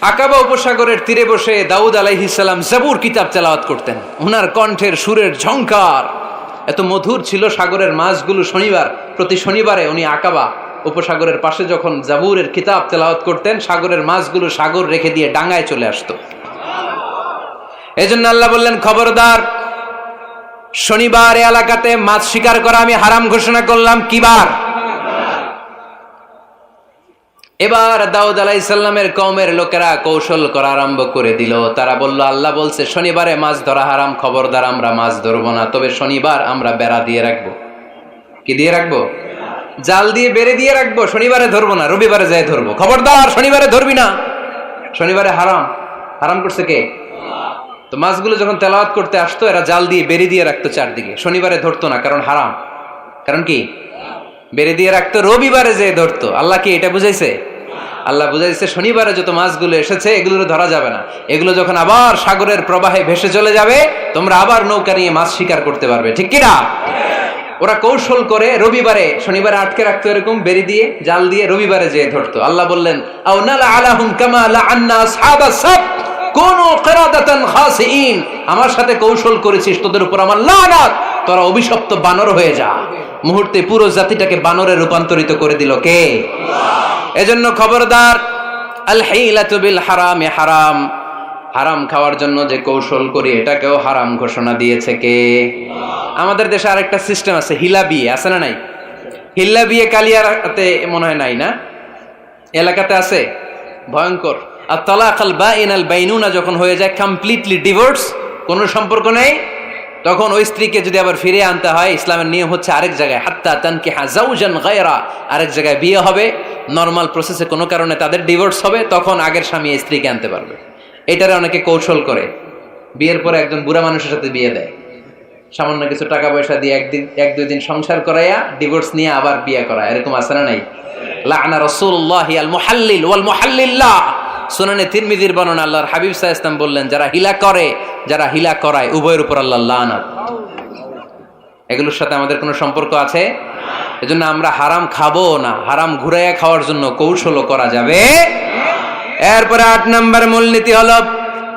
আকাবা উপসাগরের তীরে বসে দাউদ আলাইহিস সালাম জাবুর কিতাব তেলাওয়াত করতেন। ওনার কণ্ঠের সুরের ঝংকার এত মধুর ছিল, সাগরের মাছগুলো প্রতি শনিবারে উনি আকাবা উপসাগরের পাশে যখন জাবুরের কিতাব তেলাওয়াত করতেন, সাগরের মাছগুলো সাগর রেখে দিয়ে ডাঙায় চলে আসতো। এজন্য আল্লাহ বললেন, খবরদার, শনিবার এলাকাতে মাছ শিকার করা আমি হারাম ঘোষণা করলাম। কিবার? এবার দাউদ আলাইহিস সালামের কওমের লোকেরা কৌশল করা আরম্ভ করে দিল। তারা বলল, আল্লাহ বলছে শনিবারে মাছ ধরা হারাম, খবরদার আমরা মাছ ধরবো না, তবে শনিবার আমরা বেড়া দিয়ে রাখবো। কি দিয়ে রাখবো? জাল দিয়ে বেড়ে দিয়ে রাখবো। শনিবারে ধরবো না, রবিবারে যাই ধরবো। খবরদার, শনিবারে ধরবি না, শনিবারে হারাম। হারাম করছে কে? তো মাছগুলো যখন তেলাওয়াত করতে আসতো, এরা জাল দিয়ে বেড়ে দিয়ে রাখতো চারদিকে, শনিবারে ধরতো না, কারণ হারাম। কারণ কি? বেড়ে দিয়ে রাখতো, রবিবারে যে ধরতো। আল্লাহ কি এটা বুঝাইছে? আল্লাহ বুঝাইছে শনিবারে যত মাছগুলো এসেছে এগুলো ধরা যাবে না, এগুলো যখন আবার সাগরের প্রবাহে ভেসে চলে যাবে, তোমরা আবার নৌকা নিয়ে মাছ শিকার করতে পারবে। ঠিক কিনা? ওরা কৌশল করে রবিবারে, শনিবারে আটকে রাখতো এরকম বেড়ে দিয়ে, জাল দিয়ে, রবিবারে যেয়ে ধরতো। আল্লাহ বললেন, আও নালা আলাহুম কামা লাআন্না আসহাবাস সাবত কুনু কিরাদাতান খাসিইন। আমার সাথে কৌশল করেছিস, তোদের উপর আমার লানাত, তোরা অভিশপ্ত বানর হয়ে যা। মুহূর্তে পুরো জাতিটাকে বানরে রূপান্তরিত করে দিল কে? আল্লাহ। এজন্য খবরদার, আল হিলাতু বিল হারামি হারাম। হারাম খাওয়ার জন্য যে কৌশল করি এটাকেও হারাম ঘোষণা দিয়েছে কে? আমাদের দেশে আরেকটা সিস্টেম আছে, হিলা বিয়ে আছে না নাই? হিল্লা বিয়ে কালিয়াতে মনে হয় নাই না? এলাকাতে আছে, ভয়ঙ্কর। আর তালাক আল বাইন আল বাইনুনা যখন হয়ে যায় কমপ্লিটলি ডিভোর্স, কোনো সম্পর্ক নেই, তখন ওই স্ত্রীকে যদি আবার ফিরে আনতে হয়, ইসলামের নিয়ম হচ্ছে আরেক জায়গায়, হাত্তা তানকিহা যাওজান গায়রা, আরেক জায়গায় বিয়ে হবে, নরমাল প্রসেসে কোনো কারণে তাদের ডিভোর্স হবে, তখন আগের স্বামী স্ত্রীকে আনতে পারবে। এটারে অনেকে কৌশল করে, বিয়ের পরে একজন বুড়া মানুষের সাথে বিয়ে দেয়, সামান্য কিছু টাকা পয়সা দিয়ে এক দুই দিন সংসার করাইয়া ডিভোর্স নিয়ে আবার বিয়ে করা, এরকম আছে না নাই? লাআনা রাসূলুল্লাহি আল মুহাল্লিল ওয়াল মুহাল্লিল্লাহ। সুনানে তিরমিজির বর্ণনা, আল্লাহর হাবিব সাল্লাল্লাহু আলাইহি ওয়াসাল্লাম বললেন, যারা হিলা করে, যারা হিলা করায়, উভয়ের উপর আল্লাহর লানাত। এগুলোর সাথে আমাদের কোনো সম্পর্ক আছে? এজন্য আমরা হারাম খাবো না, হারাম ঘুরাইয়া খাওয়ার জন্য কৌশলও করা যাবে। এরপরে ৮ নম্বর মূলনীতি হলো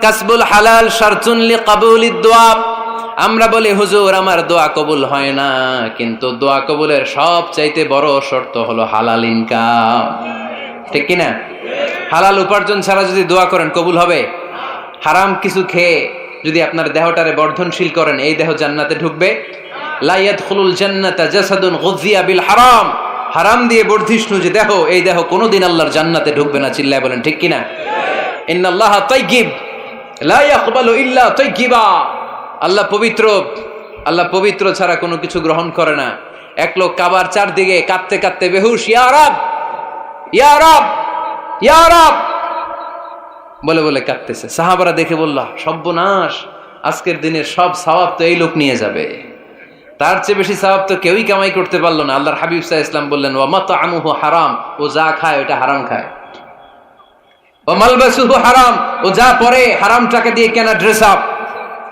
কাসবুল হালাল শারতুন লিকাবুলিদ দুআ। আমরা বলি, হুজুর আমার দোয়া কবুল হয় না, কিন্তু দোয়া কবুলের সবচাইতে বড় শর্ত হলো হালাল ইনকাম। ঠিক কিনা? হালাল উপার্জন ছাড়া যদি দোয়া করেন কবুল হবে? হারাম কিছু খেয়ে যদি আপনার দেহটারে বর্ধনশীল করেন, এই দেহ জান্নাতে ঢুকবে? লা ইয়াদখুলুল জান্নাতা জাসাদুন গুযিয়া বিল হারাম। হারাম দিয়ে বর্ধিষ্ণু যে দেহ, এই দেহ কোনোদিন আল্লাহর জান্নাতে ঢুকবে না। চিল্লায় বলেন ঠিক কিনা? ইন্নাল্লাহা তাইয়্যিব লা ইয়াকবালু ইল্লা তাইয়্যিবা। আল্লাহ পবিত্র, আল্লাহ পবিত্র ছাড়া কোনো কিছু গ্রহণ করে না। এক লোক কাবার চারদিকে কাঁদতে কাঁদতে বেহুশ, ইয়া রাব, ইয়া রাব, ইয়া রাব বলে বলে কাঁদতেছে। সাহাবারা দেখে বলল, সর্বনাশ, আজকের দিনের সব সওয়াব তো এই লোক নিয়ে যাবে, তার চেয়ে বেশি সওয়াব তো কেউই কামাই করতে পারলো না। আল্লাহর হাবিব সাল্লাল্লাহু আলাইহি ওয়াসাল্লাম বললেন, ওয়া মাতআমুহু হারাম, ও যা খায় ওটা হারাম খায়। ওয়া মালবাসুহু হারাম, ও যা পরে হারাম টাকা দিয়ে কেনা ড্রেস আপ।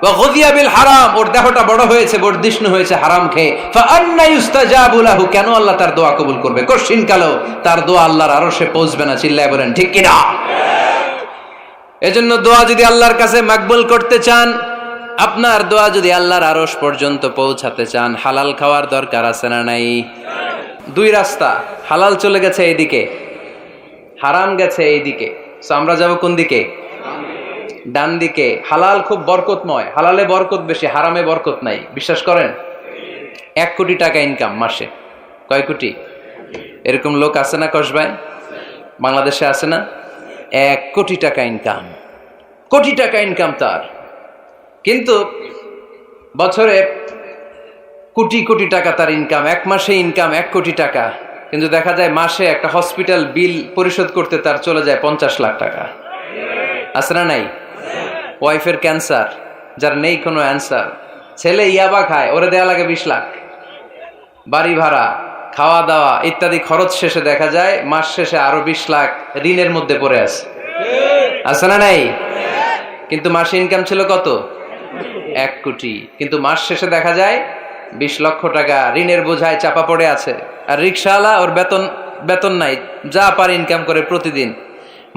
ওয়া গুযিয়া বিল হারাম, ওর দেহটা বড় হয়েছে, বর্ধিষ্ণু হয়েছে হারাম খেয়ে। ফা আন্না ইউস্তাজাবু লাহু, কেন আল্লাহ তার দোয়া কবুল করবে? কঠিন কালো তার দোয়া আল্লাহর আরশে পৌঁছবে না। চিল্লায় বলেন ঠিক কিনা? এজন্য দোয়া যদি আল্লাহর কাছে মাকবুল করতে চান, আপনার দোয়া যদি আল্লাহর আরশ পর্যন্ত পৌঁছাতে চান, হালাল খাওয়ার দরকার আছে না নাই? দুই রাস্তা, হালাল চলে গেছে এইদিকে, হারাম গেছে এইদিকে, সো আমরা যাব কোন দিকে? ডান দিকে। হালাল খুব বরকতময়, হালালে বরকত বেশি, হারামে বরকত নাই। বিশ্বাস করেন? 1 কোটি টাকা ইনকাম মাসে। কয় কোটি? এরকম লোক আছে না কসবায়? বাংলাদেশে আছে না? 1 কোটি টাকা ইনকাম, কোটি টাকা ইনকাম তার, কিন্তু বছরে কোটি কোটি টাকা তার ইনকাম, 1 মাসে ইনকাম 1 কোটি টাকা, কিন্তু দেখা যায় মাসে একটা হসপিটাল বিল পরিশোধ করতে তার চলে যায় 50 লাখ টাকা। আছে না নাই? ওয়াইফের ক্যান্সার, যার নেই কোনো অ্যান্সার, ছেলে ইয়াবা খায়, ওরে দেয়া লাগে 20 লাখ, বাড়ি ভাড়া, খাওয়া দাওয়া ইত্যাদি খরচ শেষে দেখা যায় মাস শেষে আরো 20 লাখ ঋণের মধ্যে পড়ে আছে। আছে না নাই? কিন্তু মাসে ইনকাম ছিল কত? 1 কোটি, কিন্তু মাস শেষে দেখা যায় 20 লক্ষ টাকা ঋণের বোঝায় চাপা পড়ে আছে। আর রিকশাওয়ালা, ওর বেতন নাই, যা পারে ইনকাম করে প্রতিদিন।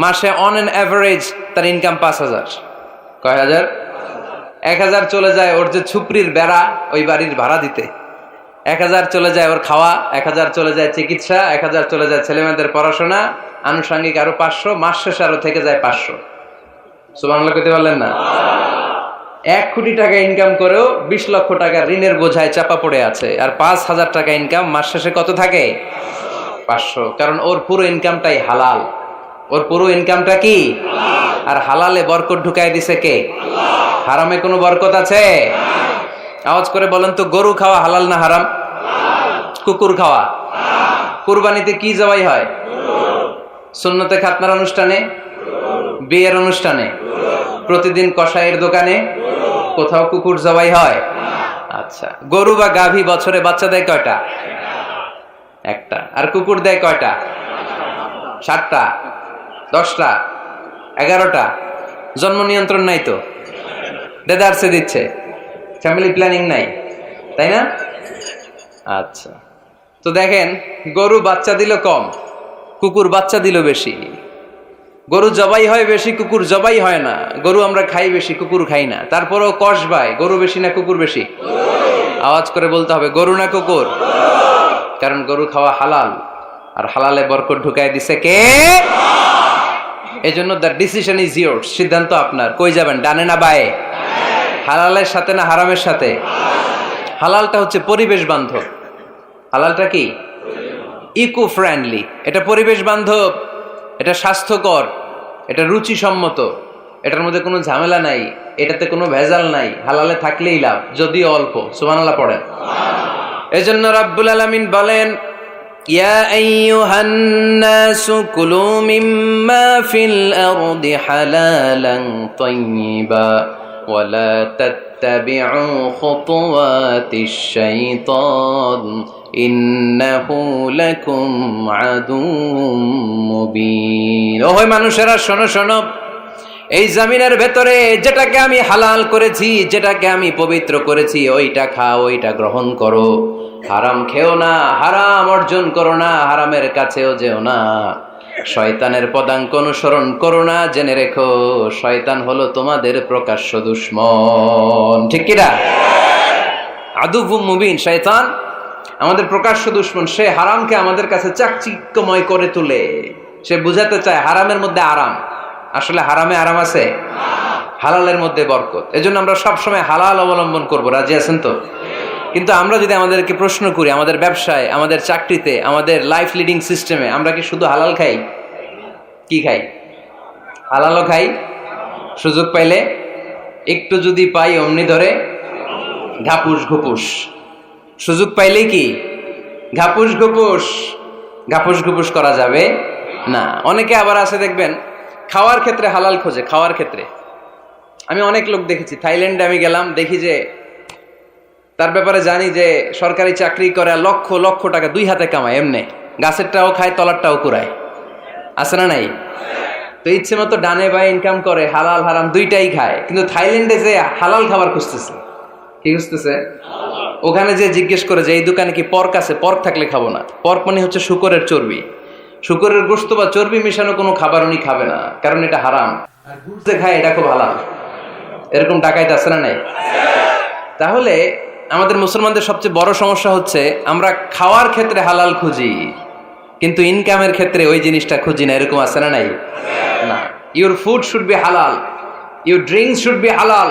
মাসে অন অ্যান অ্যাভারেজ তার ইনকাম 5,000। কয় হাজার? 1,000 চলে যায় ওর যে ছুপরির বেড়া ওই বাড়ির ভাড়া দিতে, 1,000 চলে যায় ওর খাওয়া, 1,000 চলে যায় চিকিৎসা, 1,000 চলে যায় ছেলেমেয়েদের পড়াশোনা, আনুষঙ্গিক আরো 500, মাস শেষে আরো থেকে যায় 500। সুবহানাল্লাহ কইতে পারলেন না? 1 কোটি টাকা ইনকাম করেও 20 লক্ষ টাকা ঋণের বোঝায় চাপা পড়ে আছে, আর 5,000 টাকা ইনকাম, মাস শেষে কত থাকে? 500। কারণ ওর পুরো ইনকামটাই হালাল। ওর পুরো ইনকামটা কি? আর হালালে বরকত ঢুকাই দিছে কে? হারামে কোনো বরকত আছে? আওয়াজ করে বলেন তো, গরু খাওয়া হালাল না হারাম? কুকুর খাওয়া? কুরবানিতে কি জবাই হয়? সুন্নতে খাতনার অনুষ্ঠানে, বিয়ের অনুষ্ঠানে, প্রতিদিন কসাইয়ের দোকানে, কোথাও কুকুর জবাই হয়? আচ্ছা, গরু বা গাভী বছরে বাচ্চা দেয় কয়টা? একটা। আর কুকুর দেয় কয়টা? 7টা, 10টা, 11টা। জন্ম নিয়ন্ত্রণ নাই তো, দেদারসে দিচ্ছে, ফ্যামিলি প্ল্যানিং নাই, তাই না? আচ্ছা, তো দেখেন, গরু বাচ্চা দিল কম, কুকুর বাচ্চা দিল বেশি। গরু জবাই হয় বেশি, কুকুর জবাই হয় না। গরু আমরা খাই বেশি, কুকুর খাই না। তারপরেও কষ ভাই, গরু বেশি না কুকুর বেশি? আওয়াজ করে বলতে হবে, গরু না কুকুর? কারণ গরু খাওয়া হালাল, আর হালালে বরকত ঢুকাই দিছে কে? এজন্য দ্য ডিসিশন ইজ ইয়োরস, সিদ্ধান্ত আপনার। কই যাবেন, ডানে না বায়ে? হালালের সাথে না হারামের সাথে? হালালটা হচ্ছে পরিবেশ বান্ধব। হালালটা কি? Eco friendly. এটা পরিবেশ বান্ধব, এটা স্বাস্থ্যকর, এটা রুচিসম্মত, এটার মধ্যে কোনো ঝামেলা নাই, এটাতে কোনো ভেজাল নাই। হালালে থাকলেই লাভ, যদিও অল্প। সুবহানাল্লাহ পড়েন। এজন্য রাব্বুল আলামিন বলেন, ইয়া আইয়ুহান নাসু কুলু মিম্মা ফিল আরদি হালালান তাইয়্যিবা ওয়া লা তাত্তাবিউ খুতুওয়াতিশ শাইতান ইন্নাহু লাকুম আদুউম মুবিন। ওহে মানুষেরা, শোনো শোনো, এই জমিনের ভেতরে যেটাকে আমি হালাল করেছি, যেটাকে আমি পবিত্র করেছি, ওইটা খাও, ওইটা গ্রহণ করো। হারাম খেও না, হারাম অর্জন করো না, হারামের কাছেও যেও না। শয়তানের পদাঙ্ক অনুসরণ করো না। জেনে রেখো, শয়তান হলো তোমাদের প্রকাশ্য দুশমন। ঠিক কি না? আদুউম মুবিন। শয়তান আমাদের প্রকাশ্য দুশমন। সে হারামকে আমাদের কাছে চাকচিক্যময় করে তুলে। সে বুঝাতে চায় হারামের মধ্যে আরাম। আসলে হারামে আরাম আছে, হালালের মধ্যে বরকত। এজন্য আমরা সবসময় হালাল অবলম্বন করব। রাজি আছেন তো? কিন্তু আমরা যদি আমাদেরকে প্রশ্ন করি, আমাদের ব্যবসায়, আমাদের চাকরিতে, আমাদের লাইফ লিডিং সিস্টেমে আমরা কি শুধু হালাল খাই? কি খাই? হালালও খাই, সুযোগ পাইলে একটু যদি পাই অমনি ধরে ঘাপুস ঘুপুস। সুযোগ পাইলেই কি ঘাপুস ঘুপুস? ঘাপুস ঘুপুস করা যাবে না। অনেকে আবার আছে দেখবেন, খাওয়ার ক্ষেত্রে হালাল খোঁজে। খাওয়ার ক্ষেত্রে আমি অনেক লোক দেখেছি। থাইল্যান্ডে আমি গেলাম, দেখি যে তার ব্যাপারে জানি যে সরকারি চাকরি করে, লক্ষ লক্ষ টাকা 2 হাতে কামায়। এমনি গাছেরটাও খায়, তলারটাও কুড়ায়। আছে না নাই? তো ইচ্ছে মতো ডানে বায়ে ইনকাম করে, হালাল হারাম দুইটাই খায়। কিন্তু থাইল্যান্ডে যে হালাল খাবার খুঁজতেছে। কি খুঁজতেছে? ওখানে যে জিজ্ঞেস করে যে এই দোকানে কি পর্ক আছে? পর্ক থাকলে খাবো না। পর্ক মানে হচ্ছে শুকরের চর্বি। শুকরের গোশত বা চর্বি মিশানো কোনো খাবার উনি খাবে না, কারণ এটা হারাম। আর বুঝতে খায়, এটা খুব হালাল। এরকম ডাকাইতে আছে না নাই? তাহলে আমাদের মুসলমানদের সবচেয়ে বড় সমস্যা হচ্ছে আমরা খাওয়ার ক্ষেত্রে হালাল খুঁজি, কিন্তু ইনকামের ক্ষেত্রে ওই জিনিসটা খুঁজি না। এরকম আছে না নাই? না। Your food should be halal, your drinks should be halal,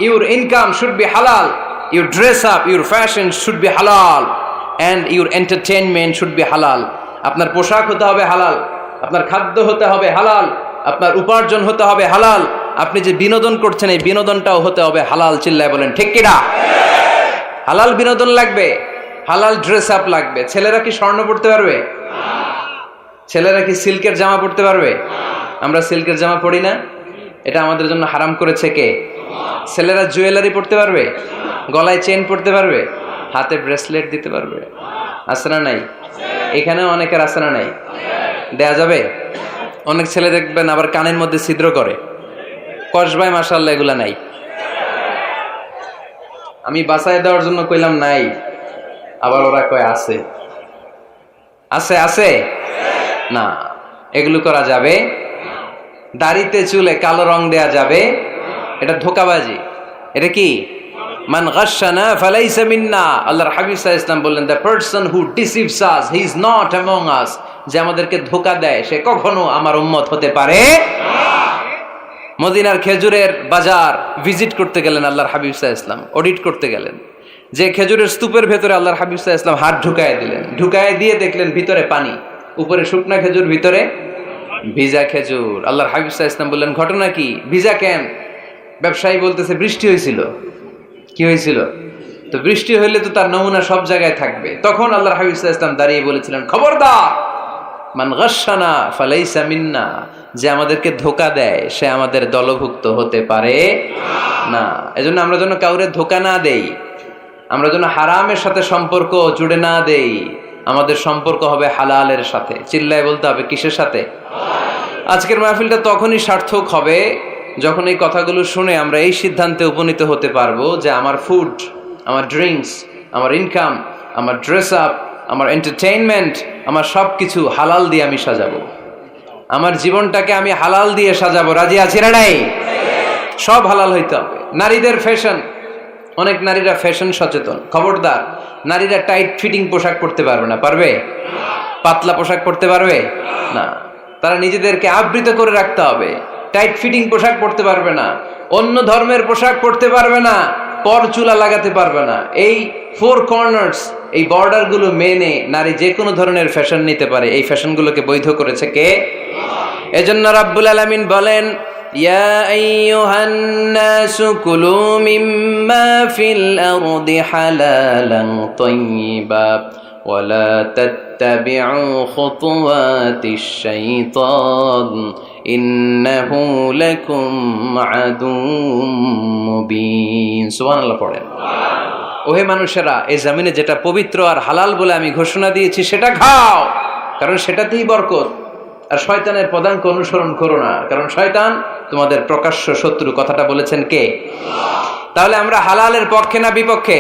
your income should be halal, your dress up, your fashion should be halal, and your entertainment should be halal. আপনার পোশাক হতে হবে হালাল, আপনার খাদ্য হতে হবে হালাল, আপনার উপার্জন হতে হবে হালাল, আপনি যে বিনোদন করছেন এই বিনোদনটাও হতে হবে হালাল। চিল্লায় বলেন ঠিক কিনা? হালাল বিনোদন লাগবে, হালাল ড্রেস আপ লাগবে। ছেলেরা কি স্বর্ণ পড়তে পারবে? ছেলেরা কি সিল্কের জামা পড়তে পারবে? আমরা সিল্কের জামা পরি না, এটা আমাদের জন্য হারাম করেছে কে? ছেলেরা জুয়েলারি পড়তে পারবে? গলায় চেন পড়তে পারবে? হাতে ব্রেসলেট দিতে পারবে? আছে না নাই? এখানেও অনেকের আছে না নাই? দেয়া যাবে? অনেক ছেলে দেখবেন আবার কানের মধ্যে ছিদ্র করে। কসবাই মাশাআল্লাহ এগুলা নাই। আমি বাঁচায় দেওয়ার জন্য কইলাম নাই, আবার ওরা কয় আছে। আছে আছে না, এগুলো করা যাবে দাড়িতে চুলে কালো রং দেয়া যাবে, এটা ধোঁকাবাজি। এটা কি? মান গাশশানা ফালাইসা মিন্না। আল্লাহর হাবিব সাল্লাল্লাহু আলাইহি ওয়াসাল্লাম বললেন, the person who deceives us, he is not among আস। যে আমাদেরকে ধোঁকা দেয় সে কখনো আমার উম্মত হতে পারে না। মদিনার খেজুরের বাজার ভিজিট করতে গেলেন আল্লাহর হাবিব সাল্লাল্লাহু আলাইহি ওয়াসাল্লাম, অডিট করতে গেলেন। যে খেজুরের স্তূপের ভেতরে আল্লাহর হাবিব সাল্লাল্লাহু আলাইহি ওয়াসাল্লাম হাত ঢুকায় দিলেন, ঢুকায় দিয়ে দেখলেন ভিতরে পানি, উপরে শুকনা খেজুর, ভিতরে ভিজা খেজুর। আল্লাহর হাবিব সাল্লাল্লাহু আলাইহি ওয়াসাল্লাম বললেন, ঘটনা কি? ভিজা কেন? ব্যবসায়ী বলতেছে, বৃষ্টি হয়েছিল। কি হয়েছিল? তো বৃষ্টি হইলে তো তার নমুনা সব জায়গায় থাকবে। তখন আল্লাহর হাবিব সাল্লাল্লাহু আলাইহি ওয়াসাল্লাম দাঁড়িয়ে বলেছিলেন, খবরদার, মান গাশশানা ফালাইসা মিন্না। যে আমাদেরকে ধোঁকা দেয় সে আমাদের দলভুক্ত হতে পারে না। এজন্য আমরা যেন কাউরে ধোঁকা না দেই, আমরা যেন হারামের সাথে সম্পর্ক জুড়ে না দেই। আমাদের সম্পর্ক হবে হালালের সাথে। চিল্লায় বলতে হবে, কিসের সাথে? আজকের মাহফিলটা তখনই সার্থক হবে যখন এই কথাগুলো শুনে আমরা এই সিদ্ধান্তে উপনীত হতে পারবো যে আমার ফুড, আমার ড্রিঙ্কস, আমার ইনকাম, আমার ড্রেস আপ, আমার এন্টারটেইনমেন্ট, আমার সব কিছু হালাল দিয়ে আমি সাজাবো। আমার জীবনটাকে আমি হালাল দিয়ে সাজাবো। রাজি আছি না নাই? সব হালাল হইতে হবে। নারীদের ফ্যাশন, অনেক নারীরা ফ্যাশন সচেতন। খবরদার, নারীরা টাইট ফিটিং পোশাক পরতে পারবে না। পারবে? পাতলা পোশাক পরতে পারবে না। তারা নিজেদেরকে আবৃত করে রাখতে হবে। টাইট ফিটিং পোশাক পরতে পারবে না, অন্য ধর্মের পোশাক পরতে পারবে না, পর চুলা লাগাতে পারবে না। এই ফোর কর্নার্স, এই বর্ডার গুলো মেনে নারী যে কোনো ধরনের ফ্যাশন নিতে পারে। এই ফ্যাশনগুলোকে বৈধ করেছে কে? এজন্য রাব্বুল আলামিন বলেন, ইয়া আইয়ুহান নাসু কুলু মিম্মা ফিল আরদি হালালান তাইয়্যিবা ওয়ালা তাত্তাবিউ খুতুওয়াতিশ শাইতান ইন্নাহু লাকুম আদুউম মুবিন। সুবহানাল্লাহ পড়েন। ওহে মানুষেরা, এই জমিনে যেটা পবিত্র আর হালাল বলে আমি ঘোষণা দিয়েছি সেটা খাও, কারণ সেটাতেই বরকত। আর শয়তানের পদাঙ্ক অনুসরণ করো না, কারণ শয়তান তোমাদের প্রকাশ্য শত্রু। কথাটা বলেছেন কে? তাহলে আমরা হালালের পক্ষে না বিপক্ষে?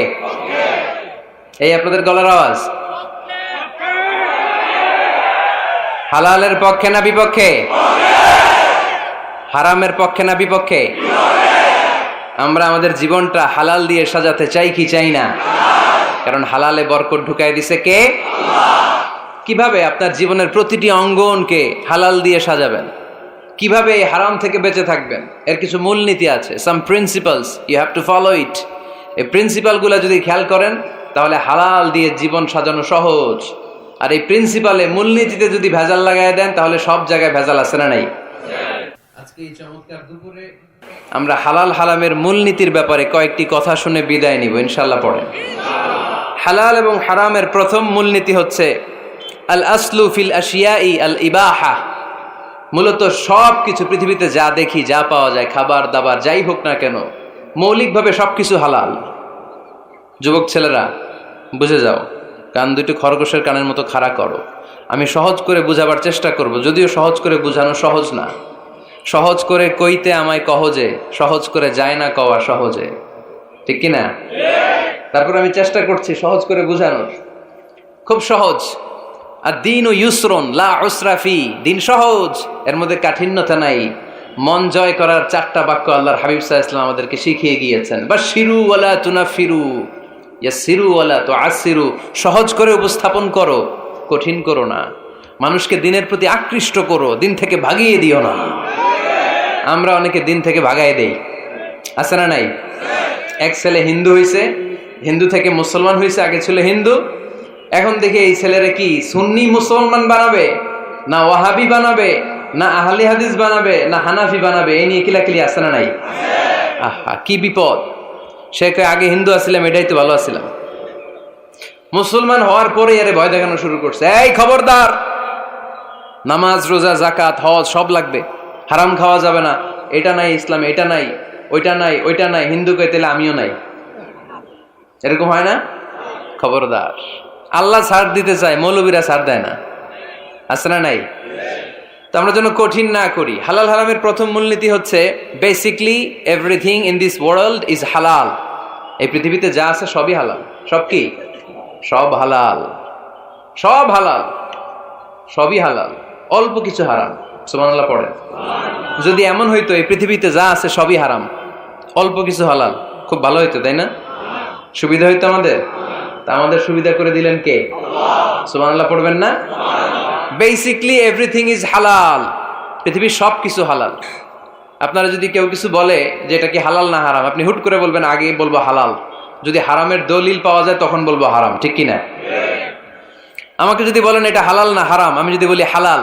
এই আপনাদের গলার আওয়াজ। হালালের পক্ষে না বিপক্ষে? হারামের পক্ষে না বিপক্ষে? আমরা আমাদের জীবনটা হালাল দিয়ে সাজাতে চাই কি চাই না? কারণ হালালে বরকত ঢুকাই দিছে কে? কিভাবে আপনার জীবনের প্রতিটি অঙ্গনকে হালাল দিয়ে সাজাবেন? কিভাবে এই হারাম থেকে বেঁচে থাকবেন? এর কিছু মূলনীতি আছে, some principles, you have to follow it. এই প্রিন্সিপালগুলো যদি খেয়াল করেন তাহলে হালাল দিয়ে জীবন সাজানো সহজ। আর এই প্রিন্সিপালে, মূলনীতিতে যদি ভেজাল লাগায় দেন তাহলে সব জায়গায় ভেজাল আছে না নাই? আজকে এই চমৎকার দুপুরে আমরা হালাল হারামের মূলনীতির ব্যাপারে কয়েকটি কথা শুনে বিদায় নিব ইনশাআল্লাহ। পড়েন। হালাল এবং হারামের প্রথম মূলনীতি হচ্ছে আল আসলু ফিল আশিয়াই আল ইবাহা। মূলত সব কিছু পৃথিবীতে যা দেখি, যা পাওয়া যায়, খাবার দাবার যাই হোক না কেন, মৌলিকভাবে সবকিছু হালাল। যুবক ছেলেরা বুঝে যাও, কান দুটো খরগোশের কানের মতো খাড়া করো। আমি সহজ করে বুঝাবার চেষ্টা করব, যদিও সহজ করে বুঝানো সহজ না। সহজ করে কইতে আমায় কহজে, সহজ করে যায় না কওয়া সহজে। ঠিক কিনা? তারপর আমি চেষ্টা করছি সহজ করে বুঝানোর। খুব সহজ। আর দিন ও ইউসরুন লা উসরা ফি। দিন সহজ, এর মধ্যে কাঠিন্যতা নাই। মন জয় করার 4টা বাক্য আল্লাহর হাবিব সাল্লাল্লাহু আলাইহি ওয়াসাল্লাম আমাদেরকে শিখিয়ে গিয়েছেন। বাশিরু ওয়ালা তুনাফিরু, ইয়াসিরু ওয়ালা তুআসিরু। সহজ করে উপস্থাপন করো, কঠিন করো না। মানুষকে দিনের প্রতি আকৃষ্ট করো, দিন থেকে ভাগিয়ে দিও না। আমরা অনেকে দিন থেকে ভাগাই দেই, আছে না নাই? এক ছেলে হিন্দু হইছে, হিন্দু থেকে মুসলমান হইছে, আগে ছিল হিন্দু, এখন দেখি এই ছেলেরা কি সুন্নি মুসলমান বানাবে, না ওয়াহাবি বানাবে, না আহলে হাদিস বানাবে, না হানাফি বানাবে, এই নিয়ে কিলাকিলি আছে না নাই? আহা, কি বিপদ! সে আগে হিন্দু আসছিলাম, এটাই তো ভালো আসছিলাম। মুসলমান হওয়ার পরে এর ভয় দেখানো শুরু করছে, এই খবরদার, নামাজ রোজা জাকাত হজ সব লাগবে, হারাম খাওয়া যাবে না, এটা নাই ইসলাম, এটা নাই, ওইটা নাই, ওইটা নাই। হিন্দু কইতে আমিও নাই, এরকম হয় না? খবরদার, আল্লাহ ছাড় দিতে চায়, মৌলবীরা ছাড় দেয় না, আছে না নাই? তো আমরা যেন কঠিন না করি। হালাল হারামের প্রথম মূলনীতি হচ্ছে basically everything in this world is হালাল। এই পৃথিবীতে যা আছে সবই হালাল। সব কি? সব হালাল, সব হালাল, সবই হালাল, অল্প কিছু হারাম। সুবহানাল্লাহ পড়েন। যদি এমন হইতো এই পৃথিবীতে যা আছে সবই হারাম, অল্প কিছু হালাল, খুব ভালো হইতো, তাই না? সুবিধা হইতো আমাদের। তা আমাদের সুবিধা করে দিলেন কে? সুবহানাল্লাহ পড়বেন না? বেসিকলি এভরিথিং ইজ হালাল, পৃথিবীর সব কিছু হালাল। আপনারা যদি কেউ কিছু বলে যে এটা কি হালাল না হারাম, আপনি হুট করে বলবেন আগে বলবো হালাল, যদি হারামের দলিল পাওয়া যায় তখন বলবো হারাম, ঠিক কিনা? আমাকে যদি বলেন এটা হালাল না হারাম, আমি যদি বলি হালাল,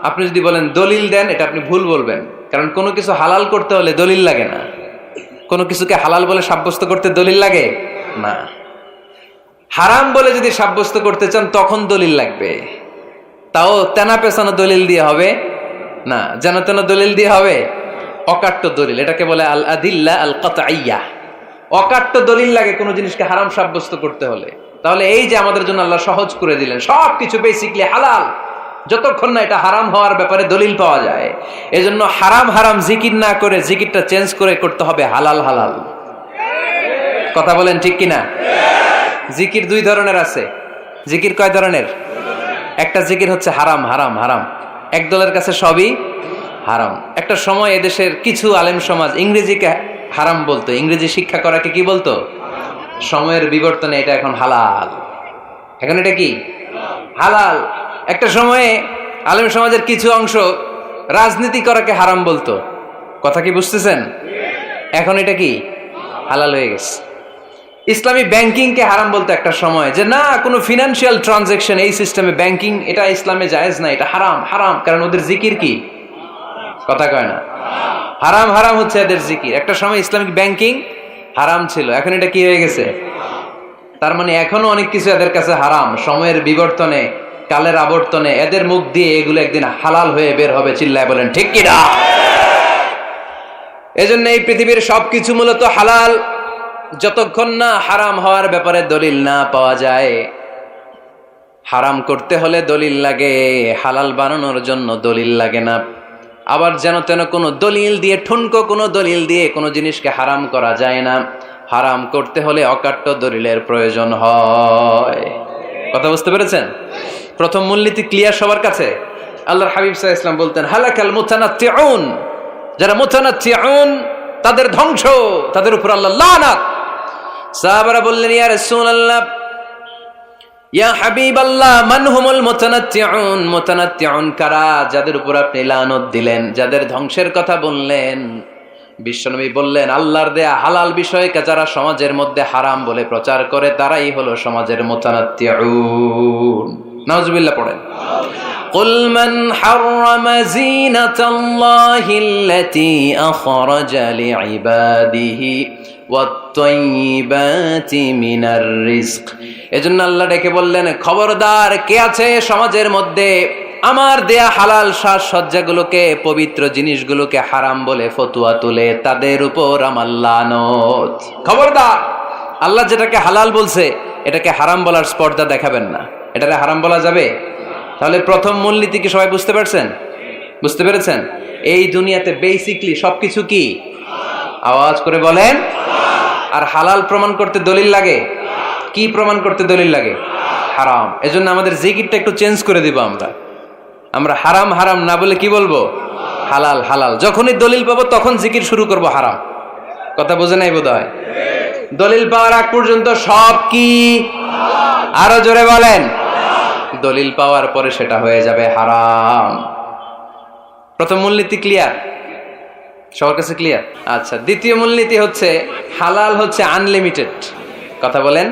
আপনি যদি বলেন দলিল দেন, এটা আপনি ভুল বলবেন। কারণ কোনো কিছু হালাল করতে হলে দলিল লাগে না, কোনো কিছুকে হালাল বলে সাব্যস্ত করতে দলিল লাগে না। হারাম বলে যদি সাব্যস্ত করতে চান তখন দলিল লাগবে, তাও তেনা পেছানো দলিল দিয়ে হবে না, যেন তেন দলিল দিয়ে হবে, অকাট্য দলিল, এটাকে বলে আল আদিল্লা আল কাতঈয়া। অকাট্য দলিল লাগে কোনো জিনিসকে হারাম সাব্যস্ত করতে হলে। তাহলে এই যে আমাদের জন্য আল্লাহ সহজ করে দিলেন, সবকিছু বেসিকলি হালাল, যতক্ষণ না এটা হারাম হওয়ার ব্যাপারে দলিল পাওয়া যায়। এজন্য হারাম হারাম জিকির না করে জিকিরটা চেঞ্জ করে করতে হবে হালাল হালাল। কথা বলেন ঠিক কিনা? জিকির দুই ধরনের আছে। জিকির কয় ধরনের? একটা জিকির হচ্ছে হারাম হারাম হারাম, এক দলের কাছে সবই হারাম। একটা সময় এদেশের কিছু আলেম সমাজ ইংরেজিকে হারাম বলতো, ইংরেজি শিক্ষা করাকে কি বলতো? সময়ের বিবর্তনে এটা এখন হালাল। এখন এটা কি হালাল। একটা সময়ে আলেম সমাজের কিছু অংশ রাজনীতি করাকে হারাম বলতো, কথা কি বুঝতেছেন? এখন এটা কি হালাল হয়ে গেছে। ইসলামী ব্যাংকিংকে হারাম বলতো একটা সময়, যে না কোনো ফিনান্সিয়াল ট্রানজাকশন এই সিস্টেমে ব্যাংকিং এটা ইসলামে জায়েজ না, এটা হারাম হারাম, কারণ ওদের জিকির কি, কথা কয় না, হারাম হারাম হচ্ছে এদের জিকির। একটা সময় ইসলামিক ব্যাংকিং হারাম ছিল, এখন এটা কি হয়ে গেছে? তার মানে এখনো অনেক কিছু এদের কাছে হারাম। সময়ের বিবর্তনে, কালের আবর্তনে এদের মুখ দিয়ে এগুলো একদিন হালাল হয়ে বের হবে, চিল্লায় বলেন ঠিক কিনা? এজন্য এই পৃথিবীর সবকিছু মূলত হালাল, যতক্ষণ না হারাম হওয়ার ব্যাপারে দলিল না পাওয়া যায়। হারাম করতে হলে দলিল লাগে, হালাল বানানোর জন্য দলিল লাগে না। আবার যেন তেন কোনো দলিল দিয়ে, ঠুনকো কোনো দলিল দিয়ে কোনো জিনিসকে হারাম করা যায় না। হারাম করতে হলে অকাট্য দলিলের প্রয়োজন হয়। কথা বুঝতে পেরেছেন? প্রথম মূলনীতি ক্লিয়ার সবার কাছে? আল্লাহর হাবিব সাল্লাল্লাহু আলাইহি ওয়াসাল্লাম বলতেন হালাকাল মুতানাত্তিউন, যারা মুতানাত্তিউন তাদের ধ্বংস, তাদের উপর আল্লাহ লানাত। সাহাবারা বললেন ইয়া রাসূলুল্লাহ, ইয়া হাবিবাল্লাহ, মান হুমুল মুতানাত্তিউন? মুতানাত্তিউন কারা, যাদের উপর আপনি লানত দিলেন, যাদের ধ্বংসের কথা বললেন? বিশ্বনবী বললেন আল্লাহর দেয়া হালাল বিষয়কে যারা সমাজের মধ্যে হারাম বলে প্রচার করে তারাই হলো সমাজের মুতানাত্তিউন। নাউজুবিল্লাহ পড়েন। কুল মান হাররামা যিনাতাল্লাহিল্লাতী আখরাজা লিইবাদিহি ওয়াত-তাইয়্যিবাতি মিনার রিজক। এজন্য আল্লাহ ডেকে বললেন খবরদার, কে আছে সমাজের মধ্যে আমার দেয়া হালাল সাজসজ্জাগুলোকে, পবিত্র জিনিসগুলোকে হারাম বলে ফতোয়া তুলে, তাদের উপর আমার লানত। খবরদার, আল্লাহ যেটাকে হালাল বলছে এটাকে হারাম বলার স্পর্ধা দেখাবেন না। এটাকে হারাম বলা যাবে? তাহলে প্রথম মূলনীতি কি সবাই বুঝতে পারছেন? বুঝতে পেরেছেন? এই দুনিয়াতে বেসিকলি সবকিছু কি, আওয়াজ করে বলেন। আর হালাল প্রমাণ করতে দলিল লাগে। কি প্রমাণ করতে দলিল লাগে? হারাম। এজন্য আমাদের জিকিরটা একটু চেঞ্জ করে দিব। আমরা হারাম হারাম না বলে কি বলবো? হালাল হালাল। যখনই দলিল পাবো তখন জিকির শুরু করব হারাম। কথা বোঝে নাই বোধহয়? দলিল পাওয়ার আগ পর্যন্ত সব কি, আরো জোরে বলেন। দলিল পাওয়ার পরে সেটা হয়ে যাবে হারাম। প্রথম মূলনীতি ক্লিয়ার? সবার কাছে ক্লিয়ার? আচ্ছা, দ্বিতীয় মূলনীতি হচ্ছে হালাল হচ্ছে আনলিমিটেড। কথা বলেন,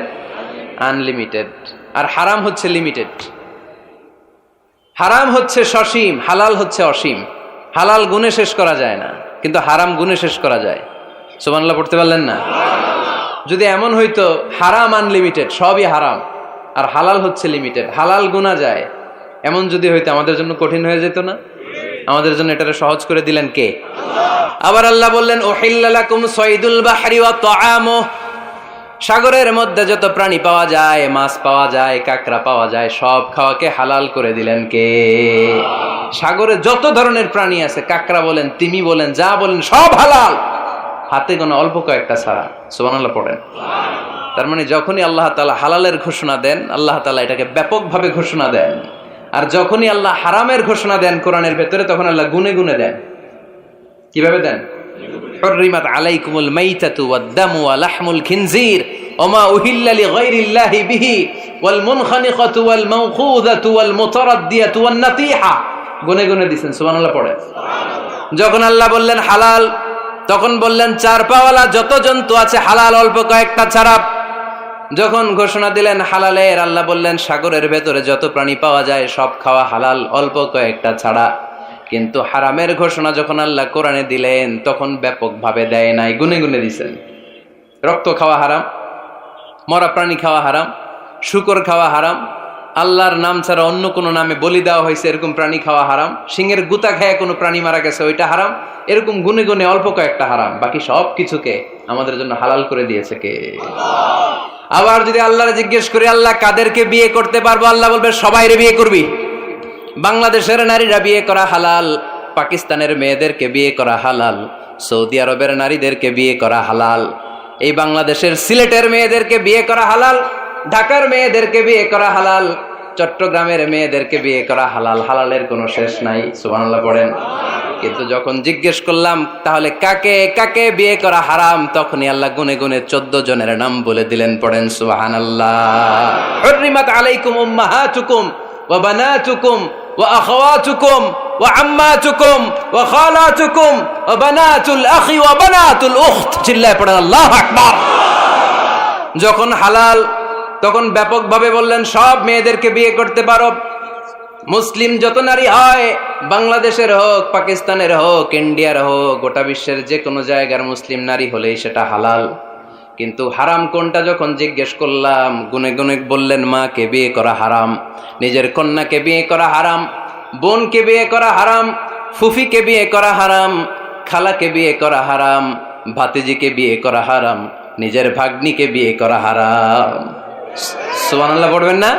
আনলিমিটেড। আর হারাম হচ্ছে লিমিটেড। হারাম হচ্ছে সসীম, হালাল হচ্ছে অসীম। হালাল গুণে শেষ করা যায় না, কিন্তু হারাম গুণে শেষ করা যায়। সুবহানাল্লাহ পড়তে পারলেন না? যদি এমন হইতো হারাম আনলিমিটেড, সবই হারাম, আর হালাল হচ্ছে লিমিটেড, হালাল গুণা যায়, এমন যদি হইতো আমাদের জন্য কঠিন হয়ে যেত না? আমাদের জন্য এটারে সহজ করে দিলেন কে? আবার আল্লাহ বললেন উহিল্লা লাকুম সাইদুল বাহরি ওয়া তাআমুহু, সাগরের মধ্যে যত প্রাণী পাওয়া যায়, মাছ পাওয়া যায়, কাঁকড়া পাওয়া যায়, সব খাওয়াকে হালাল করে দিলেন কে? সাগরে যত ধরনের প্রাণী আছে, কাঁকড়া বলেন, তিমি বলেন, যা বলেন সব হালাল, হাতে গোনা অল্প কয়েকটা ছাড়া। সুবহানাল্লাহ পড়েন। তার মানে যখনই আল্লাহ তাআলা হালালের ঘোষণা দেন, আল্লাহ তাআলা এটাকে ব্যাপকভাবে ঘোষণা দেন। আর যখনই আল্লাহ হারামের ঘোষণা দেন কোরআনের ভেতরে, তখন আল্লাহ গুনে গুনে দেন। কিভাবে দেন? হুররিমাত আলাইকুমুল মাইতাতু ওয়াদ-দামু ওয়া লাহমুল খিনজির ওয়া মা উহিল্লা লিগাইরিল্লাহি বিহি ওয়াল মুনখানিকাতু ওয়াল মাওখুযাতু ওয়াল মুতারাদ্দিয়াতু ওয়ান নাতিহা। গুনে গুনে দিবেন সুবহানাল্লাহ পড়ে। যখন আল্লাহ বললেন হালাল, তখন বললেন চার পাওয়ালা যত জন্তু আছে হালাল, অল্প কয়েকটা ছাড়া। যখন ঘোষণা দিলেন হালালের, আল্লাহ বললেন সাগরের ভেতরে যত প্রাণী পাওয়া যায় সব খাওয়া হালাল, অল্প কয়েকটা ছাড়া। কিন্তু হারামের ঘোষণা যখন আল্লাহ কোরআনে দিলেন তখন ব্যাপকভাবে দেয় নাই, গুনে গুনে দিছেন। রক্ত খাওয়া হারাম, মরা প্রাণী খাওয়া হারাম, শূকর খাওয়া হারাম, আল্লাহর নাম ছাড়া অন্য কোনো নামে বলি দেওয়া হয়েছে এরকম প্রাণী খাওয়া হারাম, সিংহের গুতা খায় কোনো প্রাণী মারা গেছে ওইটা হারাম। এরকম গুনে গুনে অল্প কয়েকটা হারাম, বাকি সব কিছুকে আমাদের জন্য হালাল করে দিয়েছে কে? আবার যদি আল্লাহরে জিজ্ঞেস করি আল্লাহ কাদেরকে বিয়ে করতে পারবো, আল্লাহ বলবে সবাইরে বিয়ে করবি। বাংলাদেশের নারীরা বিয়ে করা হালাল, পাকিস্তানের মেয়েদেরকে বিয়ে করা হালাল, সৌদি আরবের নারীদেরকে বিয়ে করা হালাল, এই বাংলাদেশের সিলেটের মেয়েদেরকে বিয়ে করা হালাল, ঢাকার মেয়েদেরকে বিয়ে করা হালাল, চট্টগ্রামের মেয়েদেরকে বিয়ে করা হালাল। হালালের কোনো শেষ নাই, সুবহানাল্লাহ পড়েন। কিন্তু যখন জিজ্ঞেস করলাম তাহলে কাকে কাকে বিয়ে করা হারাম, তখনই আল্লাহ গুনে গুনে 14 জনের নাম বলে দিলেন, পড়েন সুবহানাল্লাহ। হুররিমাত আলাইকুম উম্মাহাতুকুম ওয়া বানাতুকুম ওয়া আখাওয়াতুকুম ওয়া আম্মাতুকুম ওয়া খালাতুকুম ওয়া বানাতুল আখি ওয়া বানাতুল উখত। চিল্লায় পড়েন আল্লাহু আকবার। যখন হালাল তখন ব্যাপকভাবে বললেন সব মেয়েদেরকে বিয়ে করতে পারো। মুসলিম যত নারী হয়, বাংলাদেশের হোক, পাকিস্তানের হোক, ইন্ডিয়ার হোক, গোটা বিশ্বের যে কোনো জায়গার মুসলিম নারী হলেই সেটা হালাল। কিন্তু হারাম কোনটা যখন জিজ্ঞেস করলাম, গুনে গুনে বললেন মাকে বিয়ে করা হারাম, নিজের কন্যাকে বিয়ে করা হারাম, বোনকে বিয়ে করা হারাম, ফুফিকে বিয়ে করা হারাম, খালাকে বিয়ে করা হারাম, ভাতিজিকে বিয়ে করা হারাম, নিজের ভাগ্নিকে বিয়ে করা হারাম। সুবহানাল্লাহ পড়বেন না?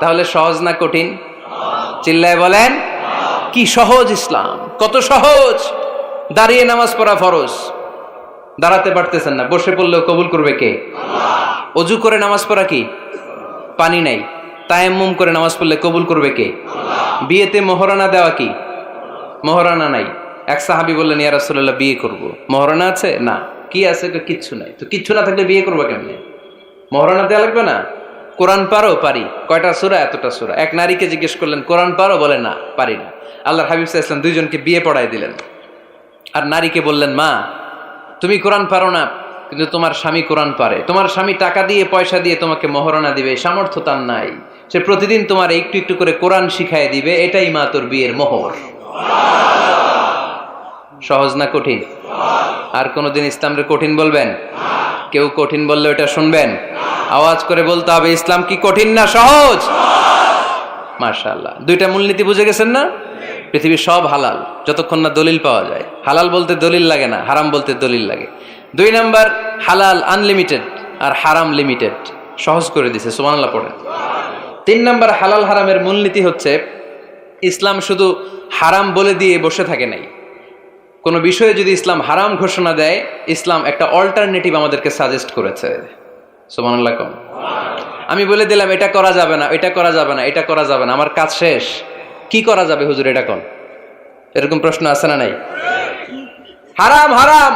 তাহলে সহজ না কঠিন? চিল্লায় বলেন কি সহজ ইসলাম, কত সহজ। দাঁড়িয়ে নামাজ পড়া ফরজ, দাঁড়াতে পারতেছেন না, বসে পড়লেও কবুল করবে কে? অজু করে নামাজ পড়া কি? পানি নাই, তায়াম্মুম করে নামাজ পড়লে কবুল করবে কে? বিয়েতে মোহরানা দেওয়া কি? মোহরানা নাই। এক সাহাবী বললেন ইয়া রাসূলুল্লাহ বিয়ে করব, মোহরানা আছে? না। কি আছে? কিচ্ছু নাই। তো কিচ্ছু না থাকলে বিয়ে করবো কেমনে? মোহরানা দেওয়া লাগবে না? কোরআন পারো? পারি। কয়টা সূরা? এতটা সূরা। এক নারীকে জিজ্ঞেস করলেন কোরআন পারো? বলে না, পারি না। আল্লাহর হাবিব সাল্লাল্লাহু আলাইহি ওয়াসাল্লাম দুইজনকে বিয়ে পড়াই দিলেন। আর নারীকে বললেন মা তুমি কোরআন পারো না, কিন্তু তোমার স্বামী কোরআন পারে, তোমার স্বামী টাকা দিয়ে পয়সা দিয়ে তোমাকে মোহরানা দিবে, সামর্থ্য তার নাই, সে প্রতিদিন তোমার একটু একটু করে কোরআন শিখায় দিবে, এটাই মা তোর বিয়ের মোহর। সহজ না কঠিন? আর কোনদিন ইসলামকে কঠিন বলবেন? কেউ কঠিন বললে ওটা শুনবেন? আওয়াজ করে বলতে হবে ইসলাম কি কঠিন না সহজ? মাশাআল্লাহ। দুইটা মূলনীতি বুঝে গেছেন না? পৃথিবীর সব হালাল যতক্ষণ না দলিল পাওয়া যায়। হালাল বলতে দলিল লাগে না, হারাম বলতে দলিল লাগে। 2 নাম্বার, হালাল আনলিমিটেড আর হারাম লিমিটেড, সহজ করে দিছে, সুবহানাল্লাহ পড়েন। 3 নাম্বার, হালাল হারামের মূলনীতি হচ্ছে ইসলাম শুধু হারাম বলে দিয়ে বসে থাকে নাই। কোন বিষয়ে যদি ইসলাম হারাম ঘোষণা দেয়, ইসলাম একটা অল্টারনেটিভ আমাদেরকে সাজেস্ট করেছে। সুবহানাল্লাহ কোন? আমি বলে দিলাম এটা করা যাবে না, এটা করা যাবে না, এটা করা যাবে না, আমার কাজ শেষ, কি করা যাবে হুজুর এটা কোন? এরকম প্রশ্ন আছে না নাই? হারাম হারাম